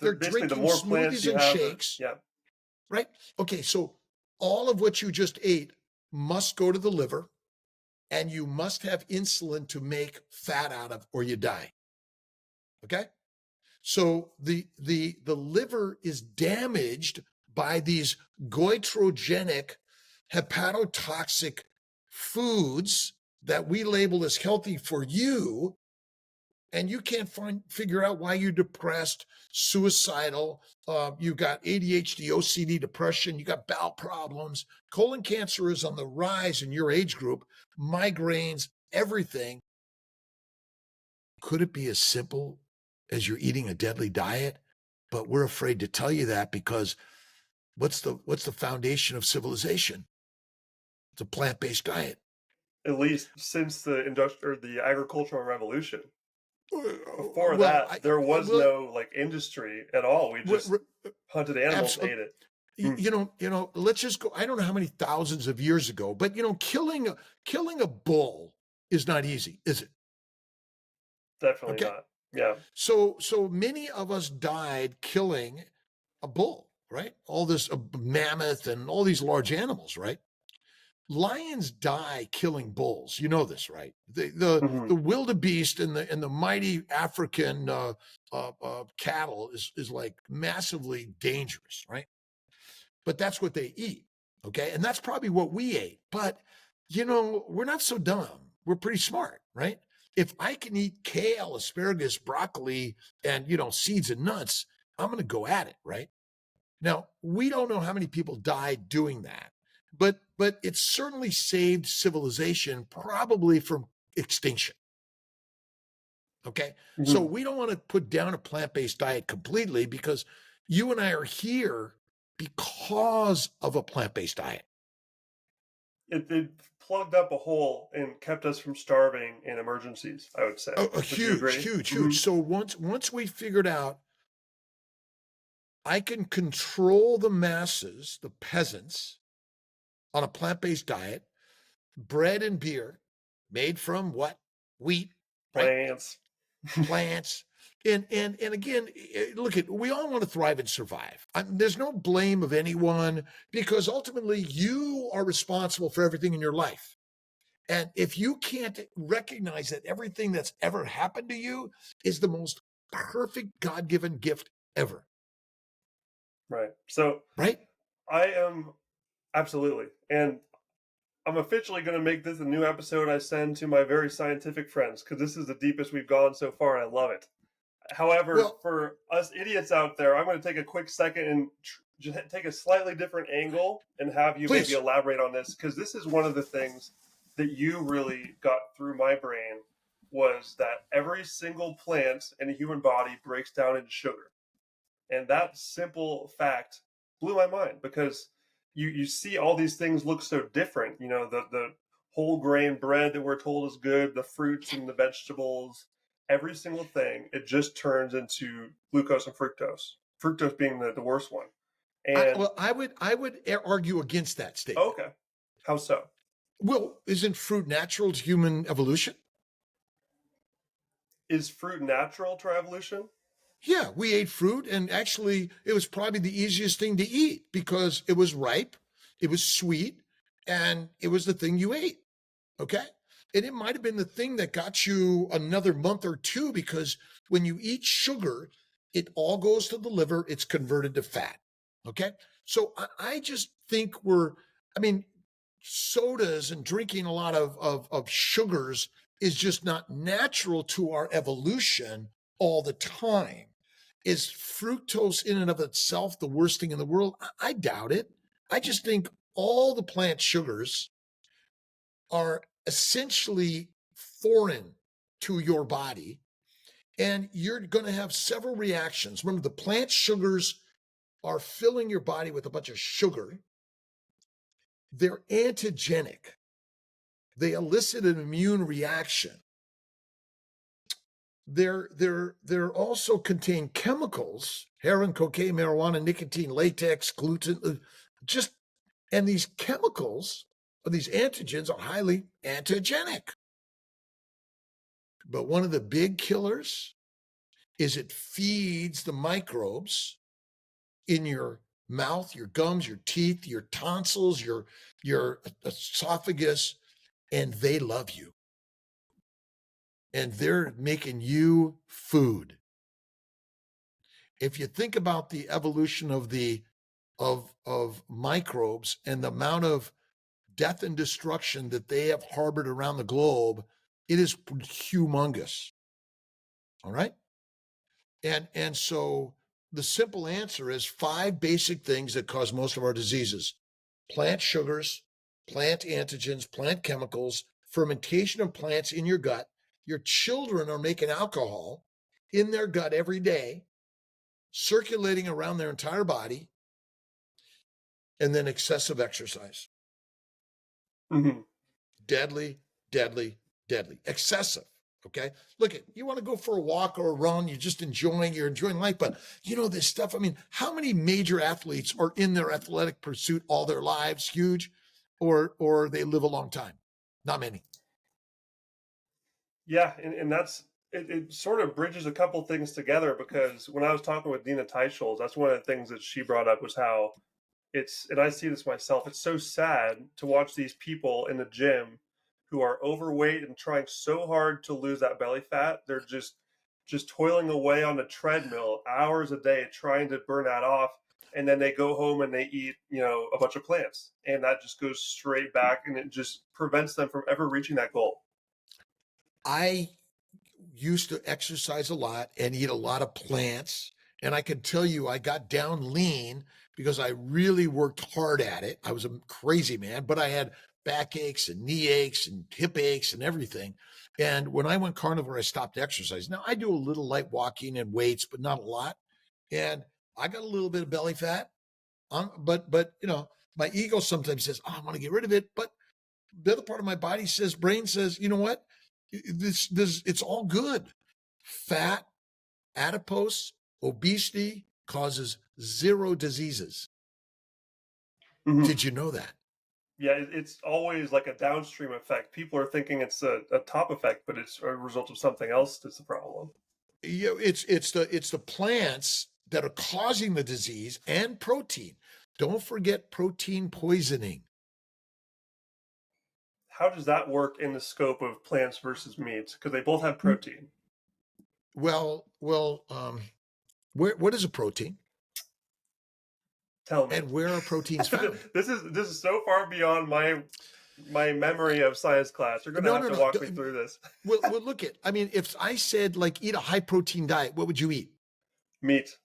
Speaker 1: They're
Speaker 2: Basically, the
Speaker 1: drinking
Speaker 2: more plants
Speaker 1: smoothies
Speaker 2: you
Speaker 1: and
Speaker 2: have,
Speaker 1: shakes,
Speaker 2: yeah.
Speaker 1: right? Okay. So all of what you just ate must go to the liver, and you must have insulin to make fat out of, or you die. Okay. So the liver is damaged by these goitrogenic, hepatotoxic foods that we label as healthy for you, and you can't figure out why you're depressed, suicidal. You've got ADHD, OCD, depression. You got bowel problems. Colon cancer is on the rise in your age group. Migraines, everything. Could it be as simple as you're eating a deadly diet? But we're afraid to tell you that because what's the foundation of civilization? It's a plant-based diet.
Speaker 2: At least since the agricultural revolution. Before
Speaker 1: Well,
Speaker 2: that, there was no like industry at all. We just hunted animals and ate it.
Speaker 1: Let's just go. I don't know how many thousands of years ago, but killing a bull is not easy, is it?
Speaker 2: Definitely
Speaker 1: Okay.
Speaker 2: not. Yeah.
Speaker 1: So many of us died killing a bull, right? All this mammoth and all these large animals, right? Lions die killing bulls. You know this, right? The wildebeest and the mighty African cattle is like massively dangerous, right? But that's what they eat, okay? And that's probably what we ate. But we're not so dumb. We're pretty smart, right? If I can eat kale, asparagus, broccoli, and seeds and nuts, I'm going to go at it, right? Now, we don't know how many people died doing that, but it certainly saved civilization, probably from extinction. Okay. So we don't want to put down a plant-based diet completely, because you and I are here because of a plant-based diet.
Speaker 2: It plugged up a hole and kept us from starving in emergencies, I would say.
Speaker 1: A huge. So once we figured out I can control the masses, the peasants, on a plant-based diet, bread and beer made from what? Wheat, right? Plants. And again, look, we all want to thrive and survive. There's no blame of anyone, because ultimately you are responsible for everything in your life. And if you can't recognize that everything that's ever happened to you is the most perfect God-given gift ever.
Speaker 2: Right. So
Speaker 1: right?
Speaker 2: I am absolutely. And I'm officially going to make this a new episode I send to my very scientific friends, because this is the deepest we've gone so far, and I love it. However, for us idiots out there, I'm going to take a quick second and just take a slightly different angle and have you maybe elaborate on this, because this is one of the things that you really got through my brain, was that every single plant in a human body breaks down into sugar. And that simple fact blew my mind, because you see all these things look so different. The whole grain bread that we're told is good, the fruits and the vegetables, every single thing, it just turns into glucose and fructose. Fructose being the worst one. And
Speaker 1: I would argue against that statement.
Speaker 2: Okay. How so?
Speaker 1: Well, isn't fruit natural to human evolution?
Speaker 2: Is fruit natural to our evolution?
Speaker 1: Yeah, we ate fruit, and actually it was probably the easiest thing to eat because it was ripe, it was sweet, and it was the thing you ate. Okay? And it might have been the thing that got you another month or two, because when you eat sugar, It all goes to the liver. It's converted to fat. Okay. So I just think I mean, sodas and drinking a lot of sugars is just not natural to our evolution all the time. Is fructose in and of itself the worst thing in the world? I doubt it. I just think all the plant sugars are essentially foreign to your body, and you're going to have several reactions. Remember, the plant sugars are filling your body with a bunch of sugar. They're antigenic. They elicit an immune reaction. They're also contain chemicals: heroin, cocaine, marijuana, nicotine, latex, gluten, and these chemicals, or these antigens, are highly antigenic. But one of the big killers is it feeds the microbes in your mouth, your gums, your teeth, your tonsils, your esophagus, and they love you. And they're making you food. If you think about the evolution of microbes and the amount of death and destruction that they have harbored around the globe, it is humongous. All right? And so the simple answer is 5 basic things that cause most of our diseases: plant sugars, plant antigens, plant chemicals, fermentation of plants in your gut. Your children are making alcohol in their gut every day, circulating around their entire body, and then excessive exercise.
Speaker 2: Mm-hmm.
Speaker 1: Deadly, deadly, deadly. Excessive. Okay. Look, you want to go for a walk or a run, you're enjoying life. But this stuff. I mean, how many major athletes are in their athletic pursuit all their lives, huge, or they live a long time? Not many.
Speaker 2: Yeah, and that's it sort of bridges a couple things together, because when I was talking with Dina Teicholz, that's one of the things that she brought up, was how and I see this myself, it's so sad to watch these people in the gym who are overweight and trying so hard to lose that belly fat. They're just toiling away on the treadmill hours a day trying to burn that off, and then they go home and they eat, a bunch of plants, and that just goes straight back, and it just prevents them from ever reaching that goal.
Speaker 1: I used to exercise a lot and eat a lot of plants. And I can tell you, I got down lean because I really worked hard at it. I was a crazy man, but I had back aches and knee aches and hip aches and everything. And when I went carnivore, I stopped exercise. Now I do a little light walking and weights, but not a lot. And I got a little bit of belly fat. But my ego sometimes says, "Oh, I want to get rid of it." But the other part of my brain says, you know what? This it's all good. Fat, adipose, obesity causes 0 diseases.
Speaker 2: Mm-hmm.
Speaker 1: Did you know that?
Speaker 2: Yeah, it's always like a downstream effect. People are thinking it's a top effect, but it's a result of something else that's the problem.
Speaker 1: It's the plants that are causing the disease, and protein. Don't forget protein poisoning.
Speaker 2: How does that work in the scope of plants versus meats? Because they both have protein.
Speaker 1: Well, what is a protein?
Speaker 2: Tell me.
Speaker 1: And where are proteins found?
Speaker 2: This is so far beyond my memory of science class. You're going to have to walk me through this.
Speaker 1: Well, look at. I mean, if I said eat a high protein diet, what would you eat?
Speaker 2: Meat.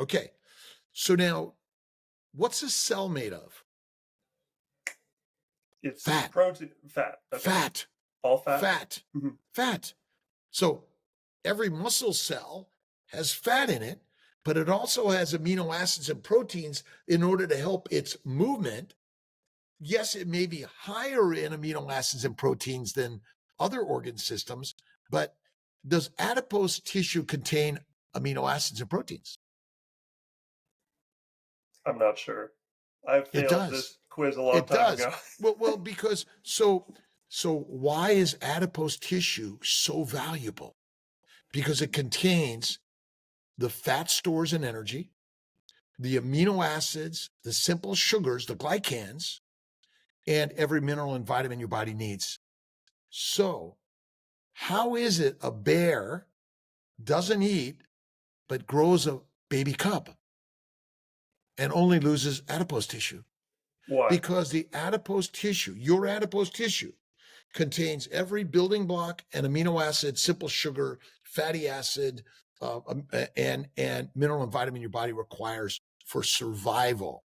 Speaker 1: Okay, so now, what's a cell made of?
Speaker 2: It's
Speaker 1: Fat.
Speaker 2: protein. Fat. Okay.
Speaker 1: Fat.
Speaker 2: All fat.
Speaker 1: Fat.
Speaker 2: Mm-hmm.
Speaker 1: Fat. So every muscle cell has fat in it, but it also has amino acids and proteins in order to help its movement. Yes, it may be higher in amino acids and proteins than other organ systems, but does adipose tissue contain amino acids and proteins?
Speaker 2: I'm not sure. I
Speaker 1: It
Speaker 2: failed
Speaker 1: does.
Speaker 2: this quiz a long
Speaker 1: It
Speaker 2: time
Speaker 1: does.
Speaker 2: ago.
Speaker 1: Well, because so why is adipose tissue so valuable? Because it contains the fat stores and energy, the amino acids, the simple sugars, the glycans, and every mineral and vitamin your body needs. So, how is it a bear doesn't eat but grows a baby cub and only loses adipose tissue.
Speaker 2: Why?
Speaker 1: Because the adipose tissue, your adipose tissue, contains every building block and amino acid, simple sugar, fatty acid, and mineral and vitamin your body requires for survival.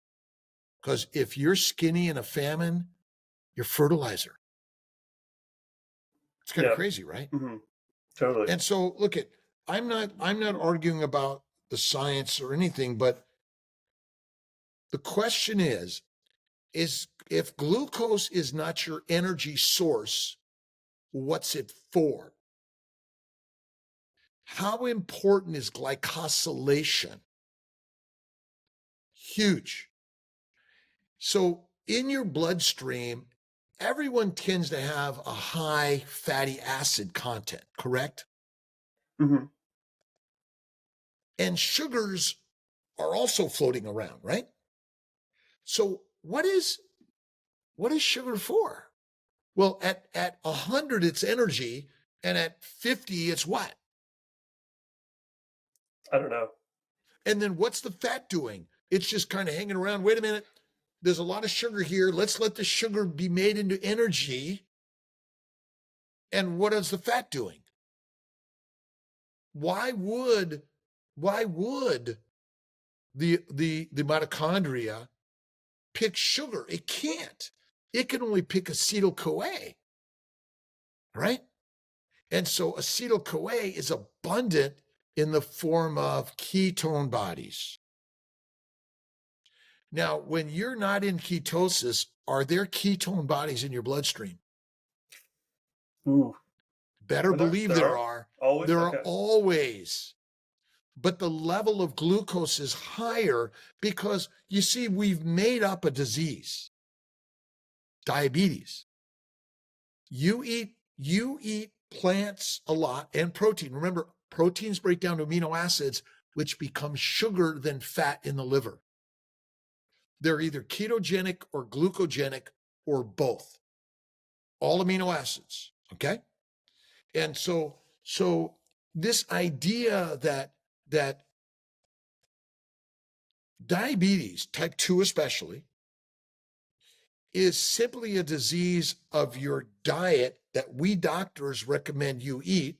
Speaker 1: Because if you're skinny in a famine, you're fertilizer. It's kind of crazy, right?
Speaker 2: Mm-hmm. Totally.
Speaker 1: And so look at, I'm not arguing about the science or anything, but the question is if glucose is not your energy source, what's it for? How important is glycosylation? Huge. So in your bloodstream, everyone tends to have a high fatty acid content, correct?
Speaker 2: Mm-hmm.
Speaker 1: And sugars are also floating around, right? So what is sugar for? Well, at 100, it's energy, and at 50, it's what?
Speaker 2: I don't know.
Speaker 1: And then what's the fat doing? It's just kind of hanging around. Wait a minute. There's a lot of sugar here. Let's let the sugar be made into energy. And what is the fat doing? Why would the mitochondria pick sugar? It can't. It can only pick acetyl-CoA, right? And so acetyl-CoA is abundant in the form of ketone bodies. Now, when you're not in ketosis, are there ketone bodies in your bloodstream?
Speaker 2: Ooh.
Speaker 1: Better believe there are.
Speaker 2: Always?
Speaker 1: There
Speaker 2: Okay.
Speaker 1: are always. But the level of glucose is higher because, you see, we've made up a disease, diabetes. You eat plants a lot and protein. Remember, proteins break down to amino acids, which become sugar, then fat in the liver. They're either ketogenic or glucogenic or both. All amino acids, okay? And so this idea that diabetes, type 2 especially, is simply a disease of your diet that we doctors recommend you eat.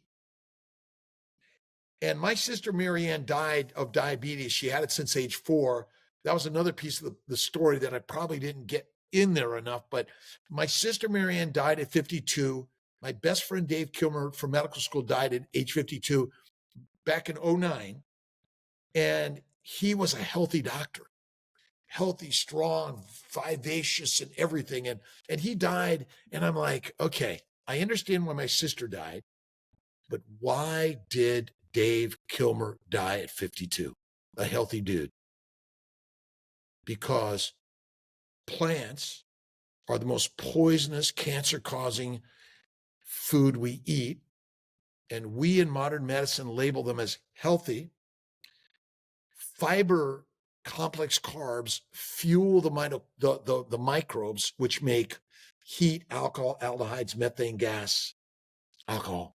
Speaker 1: And my sister Marianne died of diabetes. She had it since age 4. That was another piece of the story that I probably didn't get in there enough. But my sister Marianne died at 52. My best friend Dave Kilmer from medical school died at age 52 back in 2009. And he was a healthy doctor, healthy, strong, vivacious and everything. And he died. And I'm like, okay, I understand why my sister died, but why did Dave Kilmer die at 52? A healthy dude. Because plants are the most poisonous, cancer-causing food we eat. And we in modern medicine label them as healthy. Fiber complex carbs fuel the microbes, which make heat, alcohol, aldehydes, methane gas, alcohol.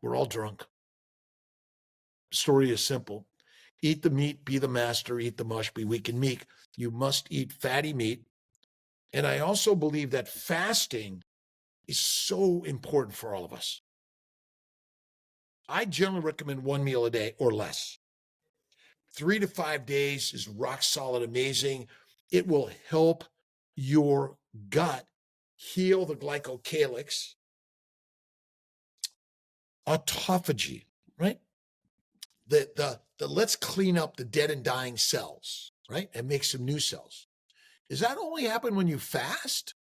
Speaker 1: We're all drunk. Story is simple. Eat the meat, be the master, eat the mush, be weak and meek. You must eat fatty meat. And I also believe that fasting is so important for all of us. I generally recommend 1 meal a day or less. 3 to 5 days is rock solid, amazing. It will help your gut heal the Glycocalix. Autophagy, right? The let's clean up the dead and dying cells, right? And make some new cells. Does that only happen when you fast?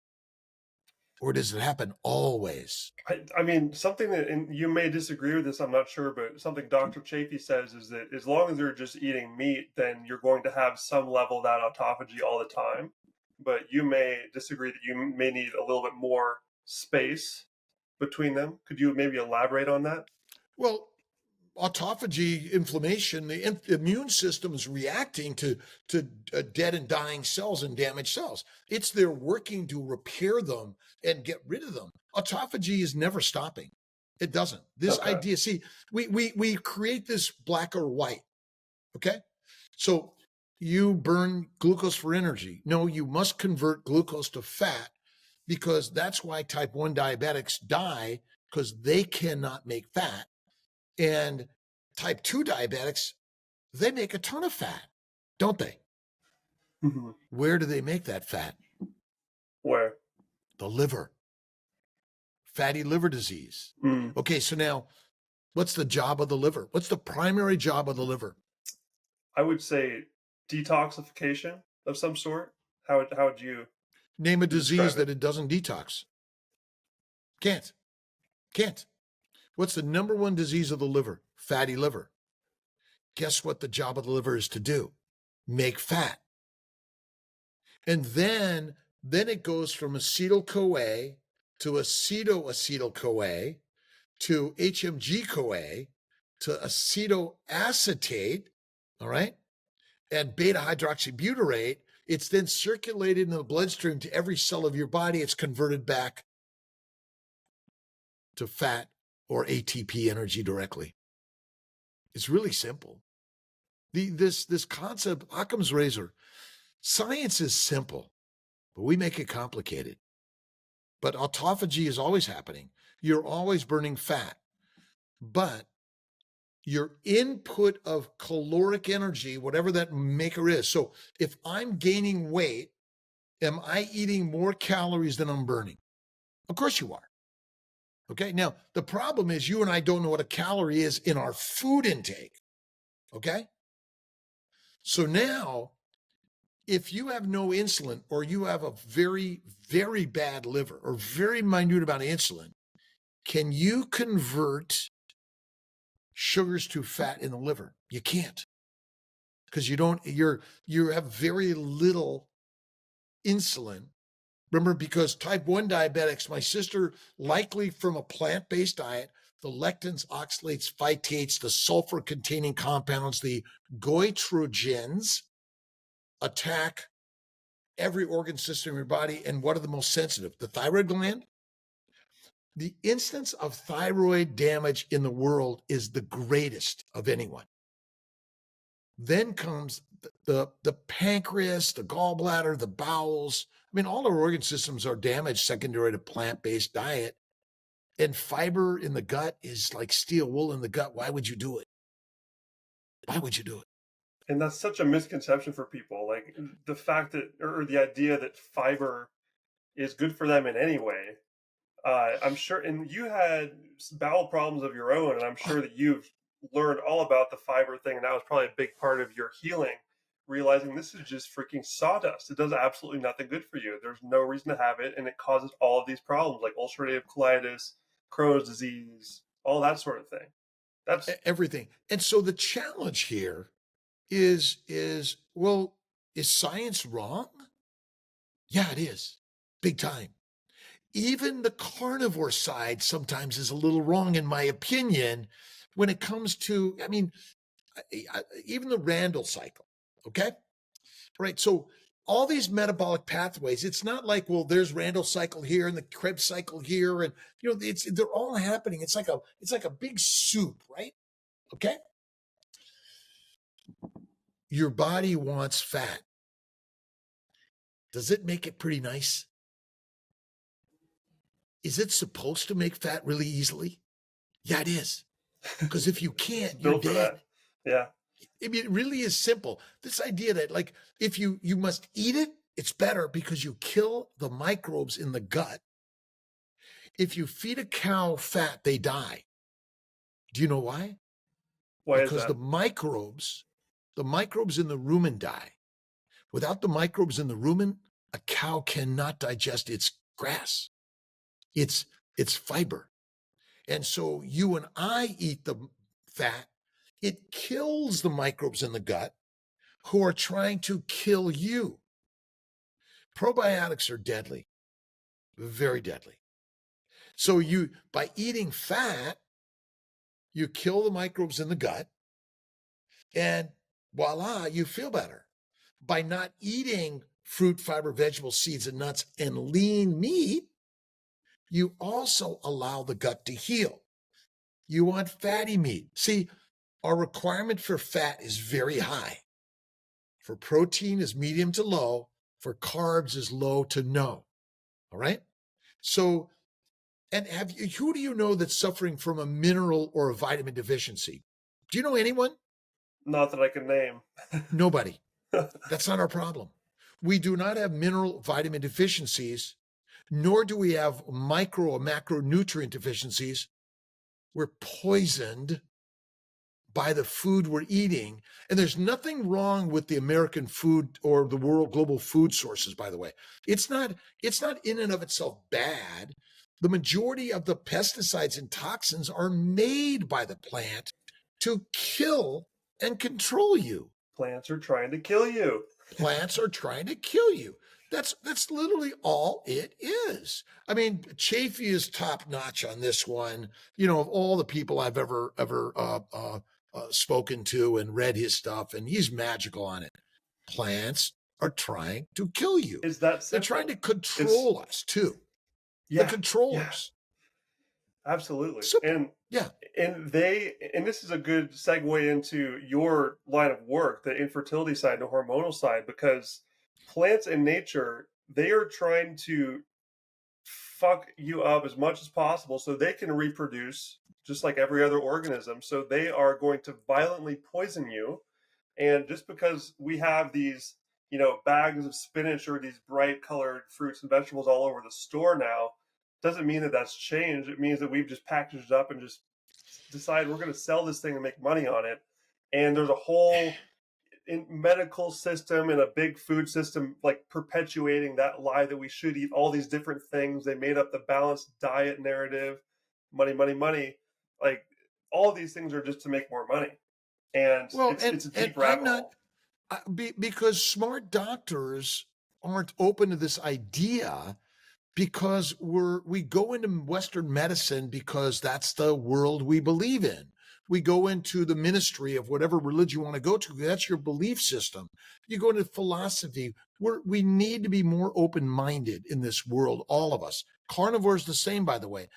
Speaker 1: Or does it happen always?
Speaker 2: I mean, something that, and you may disagree with this, I'm not sure, but something Dr. Chaffee says is that as long as they're just eating meat, then you're going to have some level of that autophagy all the time. But you may disagree that you may need a little bit more space between them. Could you maybe elaborate on that?
Speaker 1: Well, autophagy, inflammation, the immune system is reacting to dead and dying cells and damaged cells. It's there working to repair them and get rid of them. Autophagy is never stopping. It doesn't. This
Speaker 2: Okay.
Speaker 1: idea, see, we create this black or white. Okay. So you burn glucose for energy. No, you must convert glucose to fat, because that's why type 1 diabetics die, because they cannot make fat. And type 2 diabetics, they make a ton of fat, don't they?
Speaker 2: Mhm.
Speaker 1: Where do they make that fat?
Speaker 2: Where?
Speaker 1: The liver. Fatty liver disease.
Speaker 2: Mm.
Speaker 1: Okay, so now what's the job of the liver? What's the primary job of the liver?
Speaker 2: I would say detoxification of some sort. How would you
Speaker 1: Name a disease
Speaker 2: describe
Speaker 1: that
Speaker 2: it?
Speaker 1: it doesn't detox. Can't. What's the number one disease of the liver? Fatty liver. Guess what the job of the liver is to do? Make fat. And then it goes from acetyl-CoA to acetoacetyl-CoA to HMG-CoA to acetoacetate, all right? And beta hydroxybutyrate. It's then circulated in the bloodstream to every cell of your body. It's converted back to fat or ATP energy directly. It's really simple. This concept, Occam's razor, science is simple, but we make it complicated. But autophagy is always happening. You're always burning fat, but your input of caloric energy, whatever that maker is. So if I'm gaining weight, am I eating more calories than I'm burning? Of course you are. Okay. Now, the problem is you and I don't know what a calorie is in our food intake. Okay. So now, if you have no insulin, or you have a very, very bad liver or very minute amount of insulin, can you convert sugars to fat in the liver? You can't, because you have very little insulin. Remember, because type 1 diabetics, my sister, likely from a plant-based diet, the lectins, oxalates, phytates, the sulfur-containing compounds, the goitrogens attack every organ system in your body. And what are the most sensitive? The thyroid gland. The instance of thyroid damage in the world is the greatest of anyone. Then comes the pancreas, the gallbladder, the bowels. I mean, all our organ systems are damaged secondary to plant-based diet. And fiber in the gut is like steel wool in the gut. Why would you do it? Why would you do it?
Speaker 2: And that's such a misconception for people. Like the fact that, or the idea that fiber is good for them in any way. I'm sure, and you had bowel problems of your own, and I'm sure that you've learned all about the fiber thing, and that was probably a big part of your healing, realizing this is just freaking sawdust. It does absolutely nothing good for you. There's no reason to have it, and it causes all of these problems like ulcerative colitis, Crohn's disease, all that sort of thing. That's
Speaker 1: everything. And so the challenge here is well, is science wrong? Yeah, it is. Big time. Even the carnivore side sometimes is a little wrong, in my opinion, when it comes to, I mean, even the Randle cycle. Okay. Right. So all these metabolic pathways, it's not like, well, there's Randle cycle here and the Krebs cycle here. And, they're all happening. It's like a big soup, right? Okay. Your body wants fat. Does it make it pretty nice? Is it supposed to make fat really easily? Yeah, it is. Because if you can't, you're
Speaker 2: built for
Speaker 1: dead.
Speaker 2: that. Yeah.
Speaker 1: I mean, it really is simple. This idea that, like, if you must eat it, it's better because you kill the microbes in the gut. If you feed a cow fat, they die. Do you know why?
Speaker 2: Why is
Speaker 1: Because
Speaker 2: that?
Speaker 1: the microbes in the rumen die. Without the microbes in the rumen, a cow cannot digest its grass. It's fiber. And so you and I eat the fat, it kills the microbes in the gut who are trying to kill you. Probiotics are deadly, very deadly. So by eating fat, you kill the microbes in the gut, and voila, you feel better. By not eating fruit, fiber, vegetables, seeds, and nuts, and lean meat, you also allow the gut to heal. You want fatty meat. See, our requirement for fat is very high. For protein is medium to low. For carbs is low to no. All right. So, and who do you know that's suffering from a mineral or a vitamin deficiency? Do you know anyone?
Speaker 2: Not that I can name.
Speaker 1: Nobody. That's not our problem. We do not have mineral vitamin deficiencies, nor do we have micro or macronutrient deficiencies. We're poisoned by the food we're eating. And there's nothing wrong with the American food or the world global food sources, by the way. It's not in and of itself bad. The majority of the pesticides and toxins are made by the plant to kill and control you.
Speaker 2: Plants are trying to kill you.
Speaker 1: Plants are trying to kill you. That's literally all it is. I mean, Chaffee is top notch on this one. You know, of all the people I've ever spoken to and read his stuff, and he's magical on it. Plants are trying to kill you.
Speaker 2: Is that simple?
Speaker 1: They're trying to control us too.
Speaker 2: Yeah,
Speaker 1: the controllers.
Speaker 2: Yeah, absolutely.
Speaker 1: Simple.
Speaker 2: And
Speaker 1: yeah,
Speaker 2: and this is a good segue into your line of work, the infertility side, the hormonal side, because plants in nature, they are trying to fuck you up as much as possible so they can reproduce just like every other organism. So they are going to violently poison you. And just because we have these, bags of spinach or these bright colored fruits and vegetables all over the store now, doesn't mean that that's changed. It means that we've just packaged it up and just decided we're going to sell this thing and make money on it. And there's a whole medical system and a big food system like perpetuating that lie that we should eat all these different things. They made up the balanced diet narrative, money, money, money. Like all of these things are just to make more money. And it's a deep rabbit hole.
Speaker 1: Because smart doctors aren't open to this idea, because we go into Western medicine because that's the world we believe in. We go into the ministry of whatever religion you want to go to. That's your belief system. You go into philosophy. We need to be more open-minded in this world, all of us. Carnivore is the same, by the way.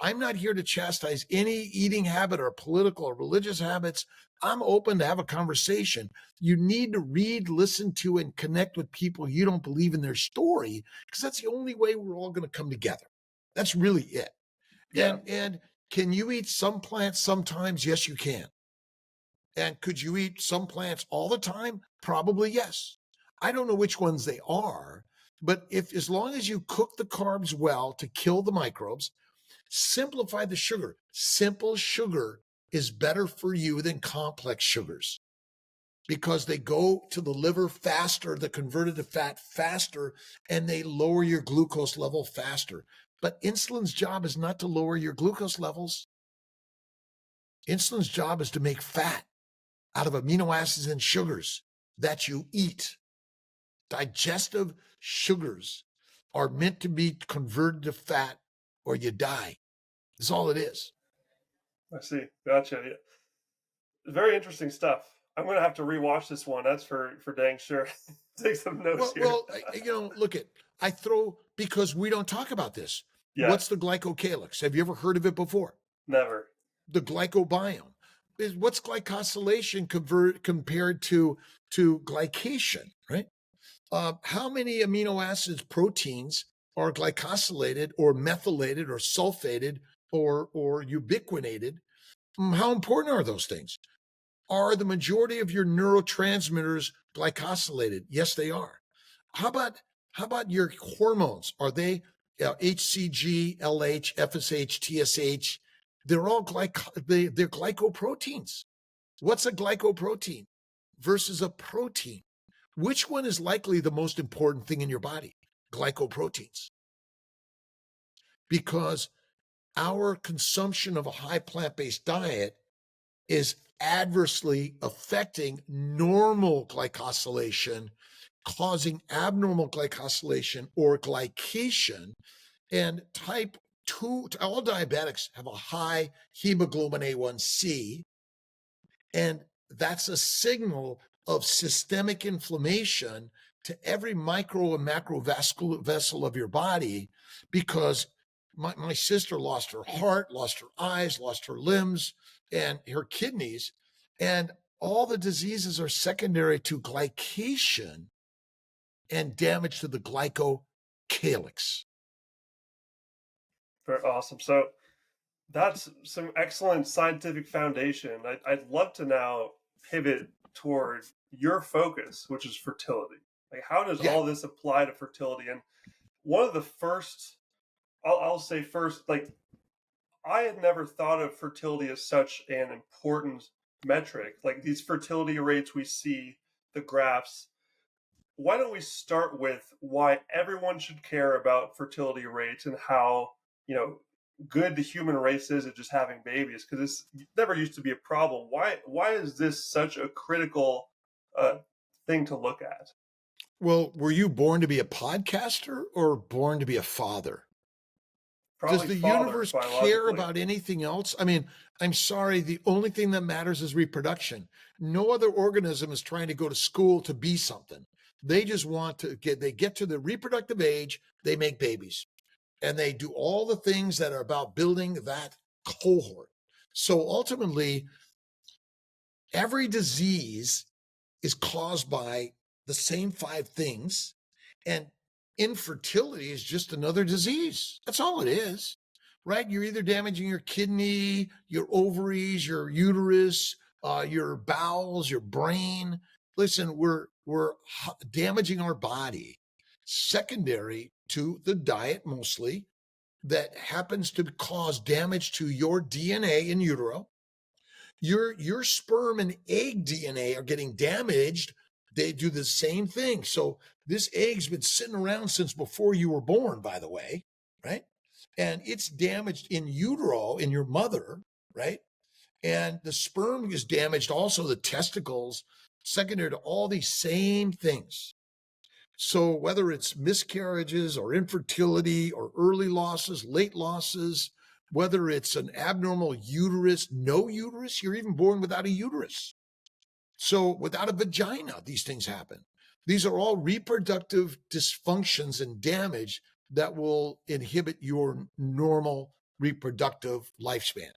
Speaker 1: I'm not here to chastise any eating habit or political or religious habits. I'm open to have a conversation. You need to read, listen to, and connect with people you don't believe in their story, because that's the only way we're all going to come together. That's really it.
Speaker 2: Yeah.
Speaker 1: And can you eat some plants sometimes? Yes, you can. And could you eat some plants all the time? Probably yes. I don't know which ones they are, but as long as you cook the carbs well to kill the microbes, simplify the sugar. Simple sugar is better for you than complex sugars, because they go to the liver faster, they're converted to fat faster, and they lower your glucose level faster. But insulin's job is not to lower your glucose levels. Insulin's job is to make fat out of amino acids and sugars that you eat. Digestive sugars are meant to be converted to fat or you die. That's all it is.
Speaker 2: I see. Gotcha. Yeah. Very interesting stuff. I'm going to have to rewatch this one. That's for dang sure. Take some notes here.
Speaker 1: Well, look because we don't talk about this.
Speaker 2: Yeah.
Speaker 1: What's the glycocalix? Have you ever heard of it before?
Speaker 2: Never.
Speaker 1: The glycobiome. What's glycosylation compared to glycation, right? How many amino acids, proteins are glycosylated or methylated or sulfated or ubiquinated? How important are those things? Are the majority of your neurotransmitters glycosylated? Yes, they are. How about your hormones? Are they HCG, LH, FSH, TSH? They're all they're glycoproteins. What's a glycoprotein versus a protein? Which one is likely the most important thing in your body? Glycoproteins. Because our consumption of a high plant-based diet is adversely affecting normal glycosylation, causing abnormal glycosylation or glycation. And type 2, all diabetics have a high hemoglobin A1C, and that's a signal of systemic inflammation to every micro and macro vessel of your body, because my sister lost her heart, lost her eyes, lost her limbs, and her kidneys, and all the diseases are secondary to glycation and damage to the glycocalix.
Speaker 2: Very awesome. So that's some excellent scientific foundation. I'd love to now pivot toward your focus, which is fertility. Like, how does
Speaker 1: Yeah.
Speaker 2: all this apply to fertility? And one of the first, I'll say first, like, I had never thought of fertility as such an important metric. Like these fertility rates we see, the graphs. Why don't we start with why everyone should care about fertility rates and how, good the human race is at just having babies? Because this never used to be a problem. Why is this such a critical thing to look at?
Speaker 1: Well, were you born to be a podcaster or born to be a father? Does
Speaker 2: Probably
Speaker 1: the
Speaker 2: father
Speaker 1: universe care
Speaker 2: biologically.
Speaker 1: about anything else? I mean, I'm sorry, the only thing that matters is reproduction. No other organism is trying to go to school to be something. They just want to get to the reproductive age, they make babies. And they do all the things that are about building that cohort. So ultimately, every disease is caused by the same five things, and infertility is just another disease. That's all it is, right? You're either damaging your kidney, your ovaries, your uterus, your bowels, your brain. Listen, we're damaging our body secondary to the diet mostly, that happens to cause damage to your DNA in utero. Your sperm and egg DNA are getting damaged. They do the same thing. So this egg's been sitting around since before you were born, by the way, right? And it's damaged in utero in your mother, right? And the sperm is damaged also, the testicles, secondary to all these same things. So whether it's miscarriages or infertility or early losses, late losses, whether it's an abnormal uterus, no uterus, you're even born without a uterus. So without a vagina, these things happen. These are all reproductive dysfunctions and damage that will inhibit your normal reproductive lifespan.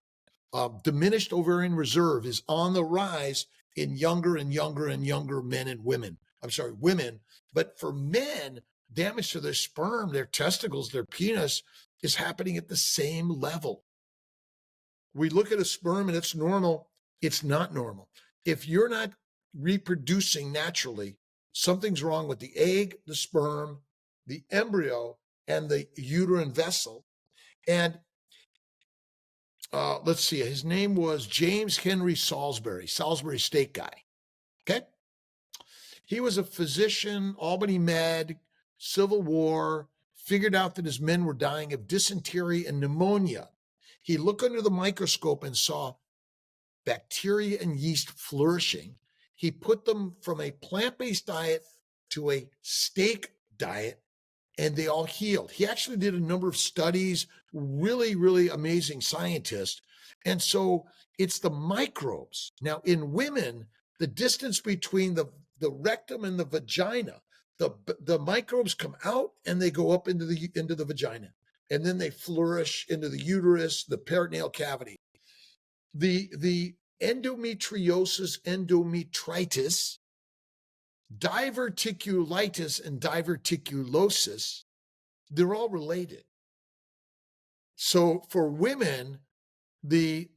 Speaker 1: Diminished ovarian reserve is on the rise in younger and younger and younger men and women. I'm sorry, women. But for men, damage to their sperm, their testicles, their penis is happening at the same level. We look at a sperm and it's normal. It's not normal. If you're not reproducing naturally, something's wrong with the egg, the sperm, the embryo, and the uterine vessel. And let's see, his name was James Henry Salisbury State guy. Okay. He was a physician, Albany Med, Civil War, figured out that his men were dying of dysentery and pneumonia. He looked under the microscope and saw bacteria and yeast flourishing. He put them from a plant-based diet to a steak diet, and they all healed. He actually did a number of studies, really, really amazing scientist. And so it's the microbes. Now, in women, the distance between the rectum and the vagina, the microbes come out and they go up into the vagina, and then they flourish into the uterus, the peritoneal cavity. The endometriosis, endometritis, diverticulitis, and diverticulosis, they're all related. So for women, the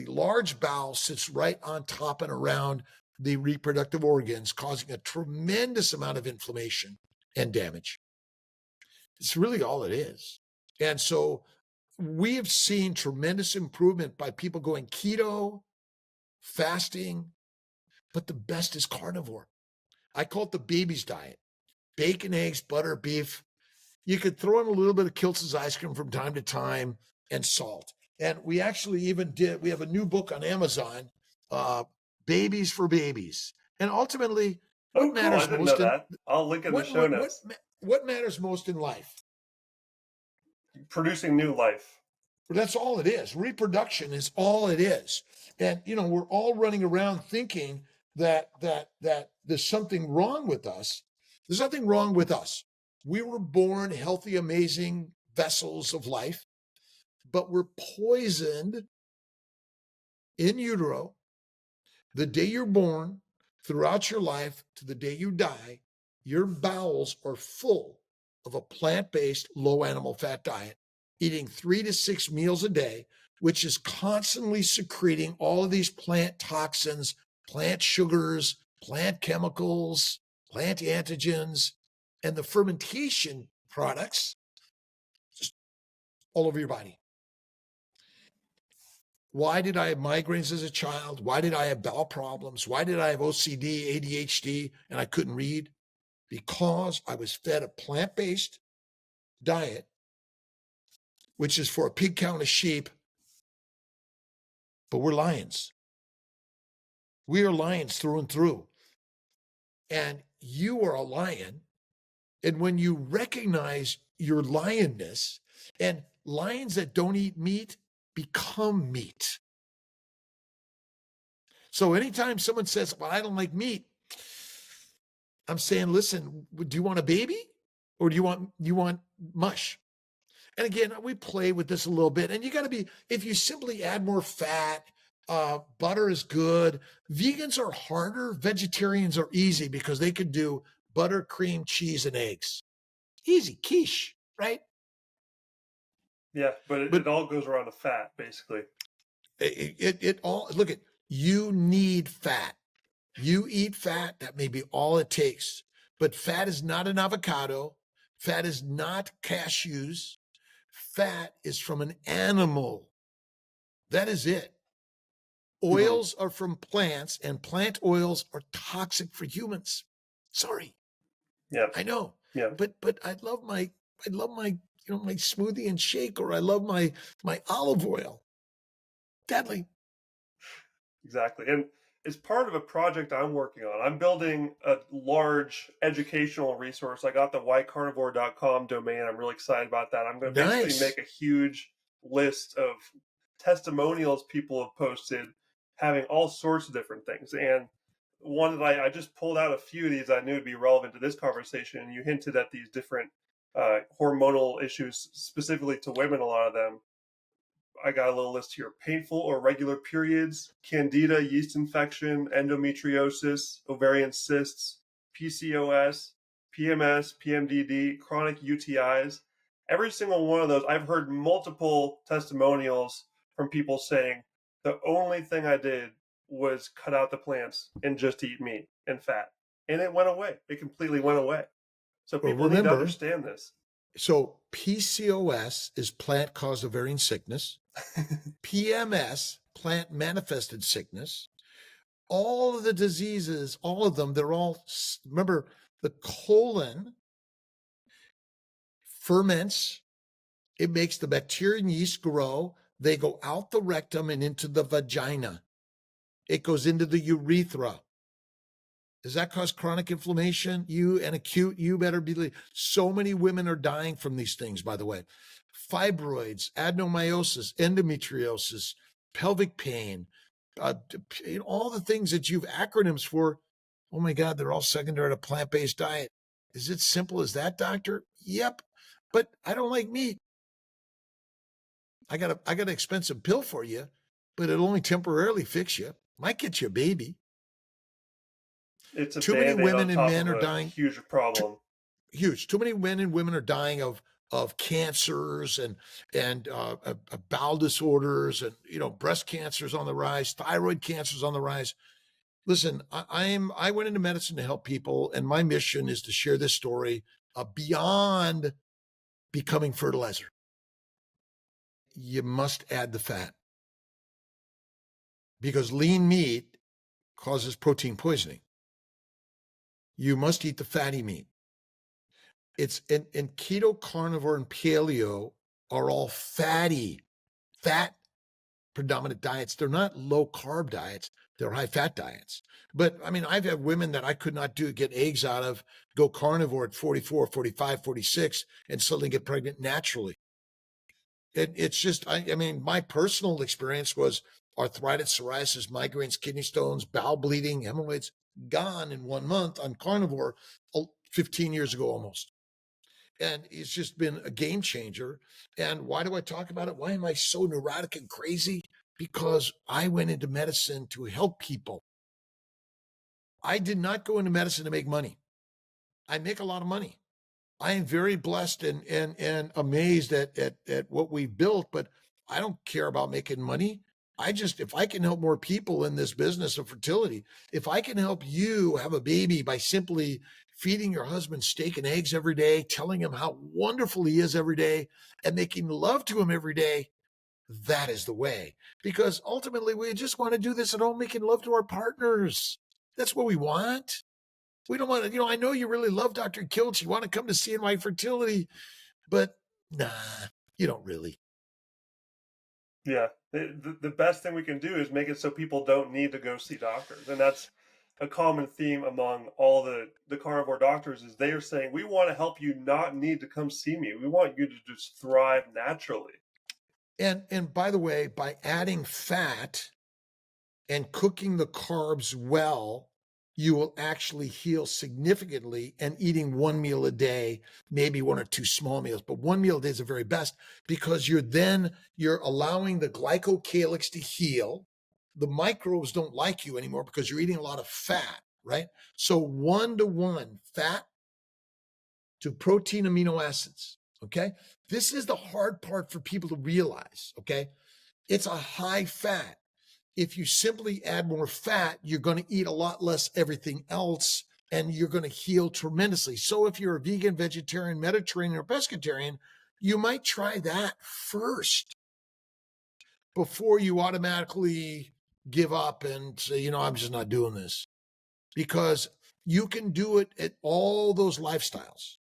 Speaker 1: large bowel sits right on top and around the reproductive organs, causing a tremendous amount of inflammation and damage. It's really all it is. And so we have seen tremendous improvement by people going keto, fasting, but the best is carnivore. I call it the baby's diet. Bacon, eggs, butter, beef. You could throw in a little bit of KILTZ'S ice cream from time to time and salt. And we actually we have a new book on Amazon, Babies for Babies. And ultimately,
Speaker 2: Oh,
Speaker 1: what
Speaker 2: cool. I
Speaker 1: matters
Speaker 2: didn't know
Speaker 1: most in
Speaker 2: that. I'll link in the show notes.
Speaker 1: what matters most in life?
Speaker 2: Producing new life.
Speaker 1: That's all it is. Reproduction is all it is. And we're all running around thinking that there's something wrong with us. There's nothing wrong with us. We were born healthy, amazing vessels of life, but we're poisoned in utero the day you're born, throughout your life to the day you die. Your bowels are full of a plant-based, low animal fat diet, eating 3 to 6 meals a day, which is constantly secreting all of these plant toxins, plant sugars, plant chemicals, plant antigens, and the fermentation products just all over your body. Why did I have migraines as a child? Why did I have bowel problems? Why did I have OCD, ADHD, and I couldn't read? Because I was fed a plant-based diet, which is for a pig cow and a sheep, but we're lions. We are lions through and through. And you are a lion. And when you recognize your lionness, and lions that don't eat meat become meat. So anytime someone says, well, I don't like meat, I'm saying, listen, do you want a baby or do you want mush? And again, we play with this a little bit, and you got to be, if you simply add more fat, butter is good. Vegans are harder. Vegetarians are easy because they could do butter, cream, cheese, and eggs. Easy, quiche, right?
Speaker 2: Yeah, but it all goes around the fat, basically.
Speaker 1: It all, look at, you need fat. You eat fat, that may be all it takes. But fat is not an avocado. Fat is not cashews. Fat is from an animal. That is it. Oils are from plants, and plant oils are toxic for humans. Sorry.
Speaker 2: Yeah.
Speaker 1: I know.
Speaker 2: Yeah.
Speaker 1: But I love my my smoothie and shake, or I love my olive oil. Deadly.
Speaker 2: Exactly. And it's part of a project I'm working on. I'm building a large educational resource. I got the ycarnivore.com domain. I'm really excited about that. I'm going to basically make a huge list of testimonials people have posted having all sorts of different things. And one that I just pulled out a few of these I knew would be relevant to this conversation. And you hinted at these different hormonal issues, specifically to women, a lot of them. I got a little list here: painful or regular periods, candida, yeast infection, endometriosis, ovarian cysts, PCOS, PMS, PMDD, chronic UTIs. Every single one of those, I've heard multiple testimonials from people saying, the only thing I did was cut out the plants and just eat meat and fat. And it went away. It completely went away. So people need to understand this.
Speaker 1: So PCOS is plant-caused ovarian sickness. PMS, plant manifested sickness. All of the diseases, all of them, they're all, remember, the colon ferments. It makes the bacteria and yeast grow. They go out the rectum and into the vagina. It goes into the urethra. Does that cause chronic inflammation? And acute, you better believe. So many women are dying from these things, by the way. Fibroids, adenomyosis, endometriosis, pelvic pain, all the things that you've acronyms for. Oh my God, they're all secondary to plant-based diet. Is it simple as that, doctor? Yep. But I don't like meat. I got an expensive pill for you, but it'll only temporarily fix you. Might get you a baby.
Speaker 2: It's a
Speaker 1: too many women and men are dying.
Speaker 2: Huge problem.
Speaker 1: Huge. Too many men and women are dying of cancers and bowel disorders, and breast cancers on the rise, thyroid cancers on the rise. Listen, I went into medicine to help people, and my mission is to share this story beyond becoming fertilizer. You must add the fat, because lean meat causes protein poisoning. You must eat the fatty meat. It's in keto, carnivore, and paleo are all fat predominant diets. They're not low carb diets. They're high fat diets. But I mean, I've had women that I could not get eggs out of, go carnivore at 44, 45, 46, and suddenly get pregnant naturally. It's just, I mean, my personal experience was arthritis, psoriasis, migraines, kidney stones, bowel bleeding, hemorrhoids, gone in 1 month on carnivore 15 years ago almost. And it's just been a game changer. And why do I talk about it? Why am I so neurotic and crazy? Because I went into medicine to help people. I did not go into medicine to make money. I make a lot of money. I am very blessed and amazed at what we've built, but I don't care about making money. If I can help more people in this business of fertility, if I can help you have a baby by simply feeding your husband steak and eggs every day, telling him how wonderful he is every day, and making love to him every day, that is the way. Because ultimately, we just want to do this at home, making love to our partners. That's what we want. We don't want to, I know you really love Dr. KILTZ'S. You want to come to CNY Fertility, but nah, you don't really.
Speaker 2: Yeah, the best thing we can do is make it so people don't need to go see doctors. And that's a common theme among all the carnivore doctors is they are saying, we want to help you not need to come see me. We want you to just thrive naturally.
Speaker 1: And by the way, by adding fat and cooking the carbs well, you will actually heal significantly. And eating one meal a day, maybe one or two small meals, but one meal a day is the very best, because you're allowing the glycocalix to heal. The microbes don't like you anymore because you're eating a lot of fat, right? So 1-to-1 fat to protein amino acids. Okay. This is the hard part for people to realize. Okay. It's a high fat. If you simply add more fat, you're going to eat a lot less everything else, and you're going to heal tremendously. So if you're a vegan, vegetarian, Mediterranean, or pescatarian, you might try that first before you automatically give up and say, I'm just not doing this, because you can do it at all those lifestyles.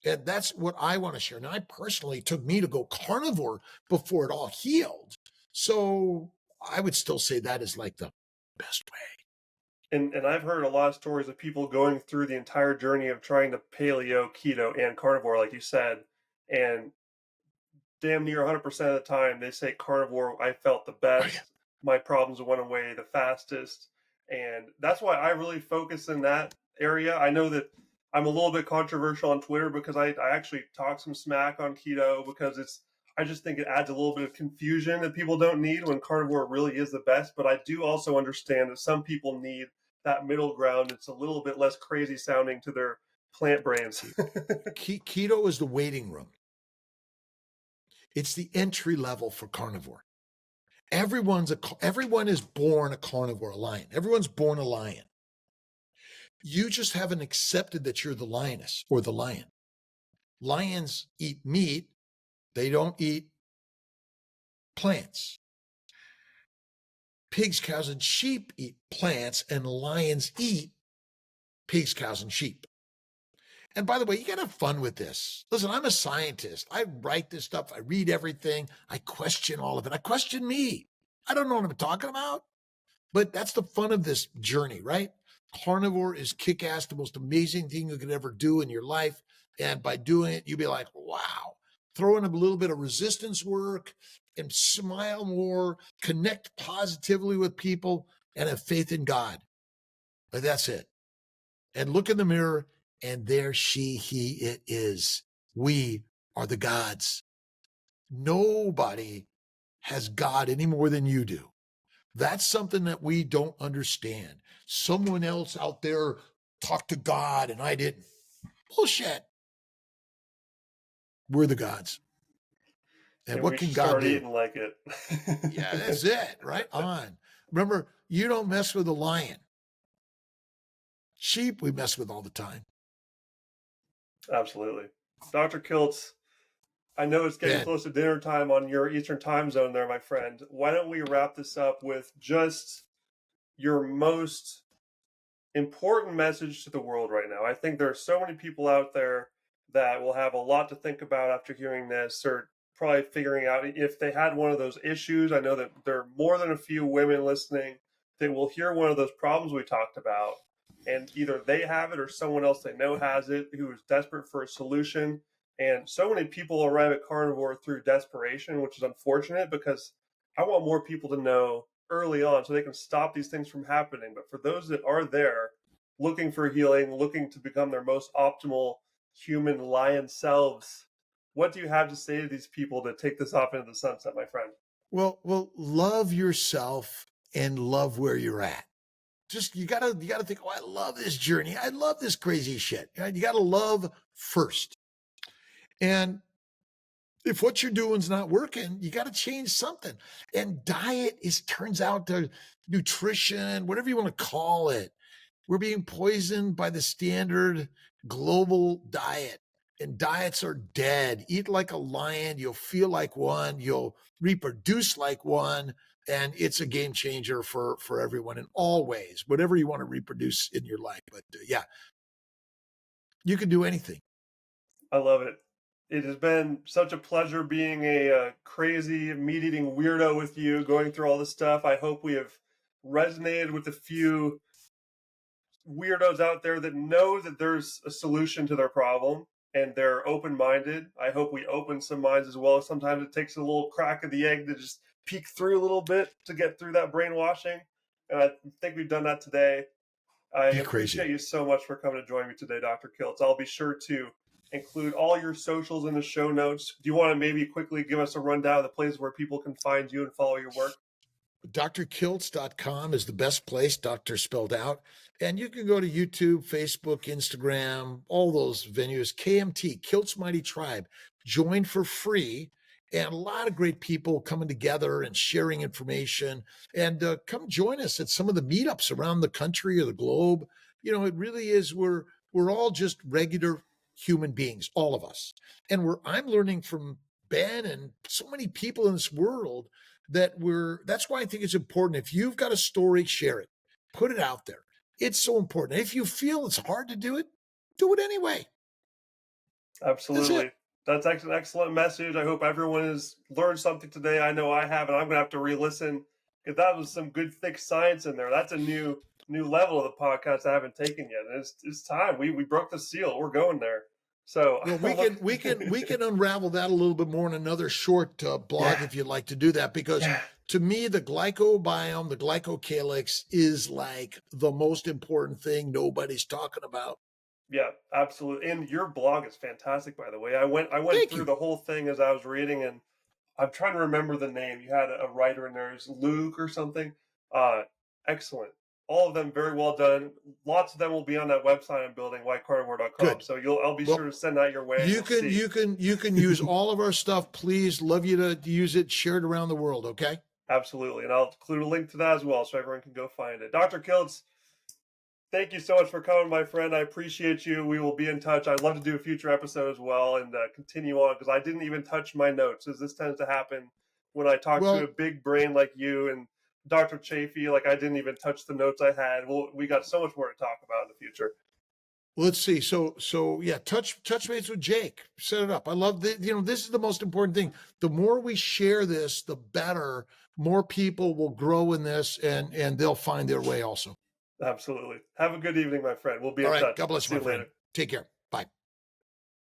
Speaker 1: And that's what I want to share. Now, I personally took me to go carnivore before it all healed. So I would still say that is like the best way.
Speaker 2: And I've heard a lot of stories of people going through the entire journey of trying to paleo, keto, and carnivore, like you said, and damn near 100% of the time they say carnivore, I felt the best. My problems went away the fastest. And that's why I really focus in that area. I know that I'm a little bit controversial on Twitter because I actually talk some smack on keto because I just think it adds a little bit of confusion that people don't need when carnivore really is the best. But I do also understand that some people need that middle ground. It's a little bit less crazy sounding to their plant brains.
Speaker 1: Keto is the waiting room. It's the entry level for carnivore. Everyone is born a carnivore, a lion. Everyone's born a lion. You just haven't accepted that you're the lioness or the lion. Lions eat meat. They don't eat plants. Pigs, cows, and sheep eat plants, and lions eat pigs, cows, and sheep. And by the way, you got to have fun with this. Listen, I'm a scientist. I write this stuff. I read everything. I question all of it. I question me. I don't know what I'm talking about, but that's the fun of this journey, right? Carnivore is kick-ass, the most amazing thing you could ever do in your life. And by doing it, you'll be like, wow, throw in a little bit of resistance work and smile more, connect positively with people, and have faith in God. But that's it. And look in the mirror, and there it is. We are the gods. Nobody has God any more than you do. That's something that we don't understand. Someone else out there talked to God and I didn't. Bullshit. We're the gods. And what
Speaker 2: we
Speaker 1: can
Speaker 2: should
Speaker 1: God
Speaker 2: start
Speaker 1: do?
Speaker 2: eating like it.
Speaker 1: Yeah, that's it. Right on. Remember, you don't mess with a lion. Sheep, we mess with all the time.
Speaker 2: Absolutely. Dr. KILTZ'S, I know it's getting close to dinner time on your Eastern time zone there, my friend. Why don't we wrap this up with just your most important message to the world right now? I think there are so many people out there that will have a lot to think about after hearing this, or probably figuring out if they had one of those issues. I know that there are more than a few women listening that will hear one of those problems we talked about, and either they have it or someone else they know has it who is desperate for a solution. And so many people arrive at carnivore through desperation, which is unfortunate because I want more people to know early on so they can stop these things from happening. But for those that are there looking for healing, looking to become their most optimal human lion selves. What do you have to say to these people to take this off into the sunset, my friend?
Speaker 1: Well, love yourself and love where you're at. Just you gotta think, oh, I love this journey. I love this crazy shit. Right? You gotta love first. And if what you're doing is not working, you got to change something. And diet is turns out to nutrition, whatever you want to call it. We're being poisoned by the standard global diet. And diets are dead. Eat like a lion, you'll feel like one, you'll reproduce like one, and it's a game changer for everyone in all ways. Whatever you want to reproduce in your life, but yeah, you can do anything.
Speaker 2: I love it. It has been such a pleasure being a crazy meat eating weirdo with you, going through all this stuff. I hope we have resonated with a few weirdos out there that know that there's a solution to their problem and they're open minded. I hope we open some minds as well. Sometimes it takes a little crack of the egg to just peek through a little bit to get through that brainwashing. And I think we've done that today. I
Speaker 1: Be
Speaker 2: appreciate
Speaker 1: crazy.
Speaker 2: you so much for coming to join me today, Dr. Kiltz. I'll be sure to include all your socials in the show notes. Do you want to maybe quickly give us a rundown of the places where people can find you and follow your work?
Speaker 1: drkiltz.com is the best place, doctor spelled out. And you can go to YouTube, Facebook, Instagram, all those venues. KMT, Kiltz Mighty Tribe. Join for free. And a lot of great people coming together and sharing information. And come join us at some of the meetups around the country or the globe. You know, it really is, we're all just regular human beings, all of us. And I'm learning from Ben and so many people in this world that's why I think it's important. If you've got a story, share it, put it out there. It's so important. If you feel it's hard to do it anyway. That's it.
Speaker 2: Absolutely. That's an excellent message. I hope everyone has learned something today. I know I have, and I'm going to have to re-listen because that was some good thick science in there. That's a new level of the podcast I haven't taken yet. And it's time. We broke the seal. We're going there. So
Speaker 1: Well, we can unravel that a little bit more in another short blog
Speaker 2: yeah,
Speaker 1: if you'd like to do that, because
Speaker 2: yeah,
Speaker 1: to me the glycobiome, the glycocalix is like the most important thing nobody's talking about.
Speaker 2: yeah, absolutely. And your blog is fantastic, by the way. I went
Speaker 1: Thank
Speaker 2: through
Speaker 1: you.
Speaker 2: the whole thing as I was reading, and I'm trying to remember the name. You had a writer in there, is Luke or something. Uh, Excellent. All of them very well done. Lots of them will be on that website I'm building, whitecarnivore.com.
Speaker 1: Good.
Speaker 2: So I'll be sure
Speaker 1: Well,
Speaker 2: to send that your way, and
Speaker 1: you
Speaker 2: we'll
Speaker 1: can
Speaker 2: see.
Speaker 1: you can you can use all of our stuff. Please, love you to use it, share it around the world, okay?
Speaker 2: Absolutely, and I'll include a link to that as well, so everyone can go find it. Dr. Kiltz, thank you so much for coming, my friend. I appreciate you. We will be in touch. I'd love to do a future episode as well and continue on because I didn't even touch my notes, as this tends to happen when I talk to a
Speaker 1: Well,
Speaker 2: big brain like you and Dr. Chaffee. Like I didn't even touch the notes I had. Well, we got so much more to talk about in the future.
Speaker 1: let's see. So yeah, touch base with Jake. Set it up. I love this is the most important thing. The more we share this, the better. More people will grow in this and they'll find their way also.
Speaker 2: Absolutely. Have a good evening, my friend. We'll be
Speaker 1: All
Speaker 2: in
Speaker 1: right.
Speaker 2: touch.
Speaker 1: God bless you,
Speaker 2: See
Speaker 1: my
Speaker 2: you later.
Speaker 1: friend. Take care. Bye.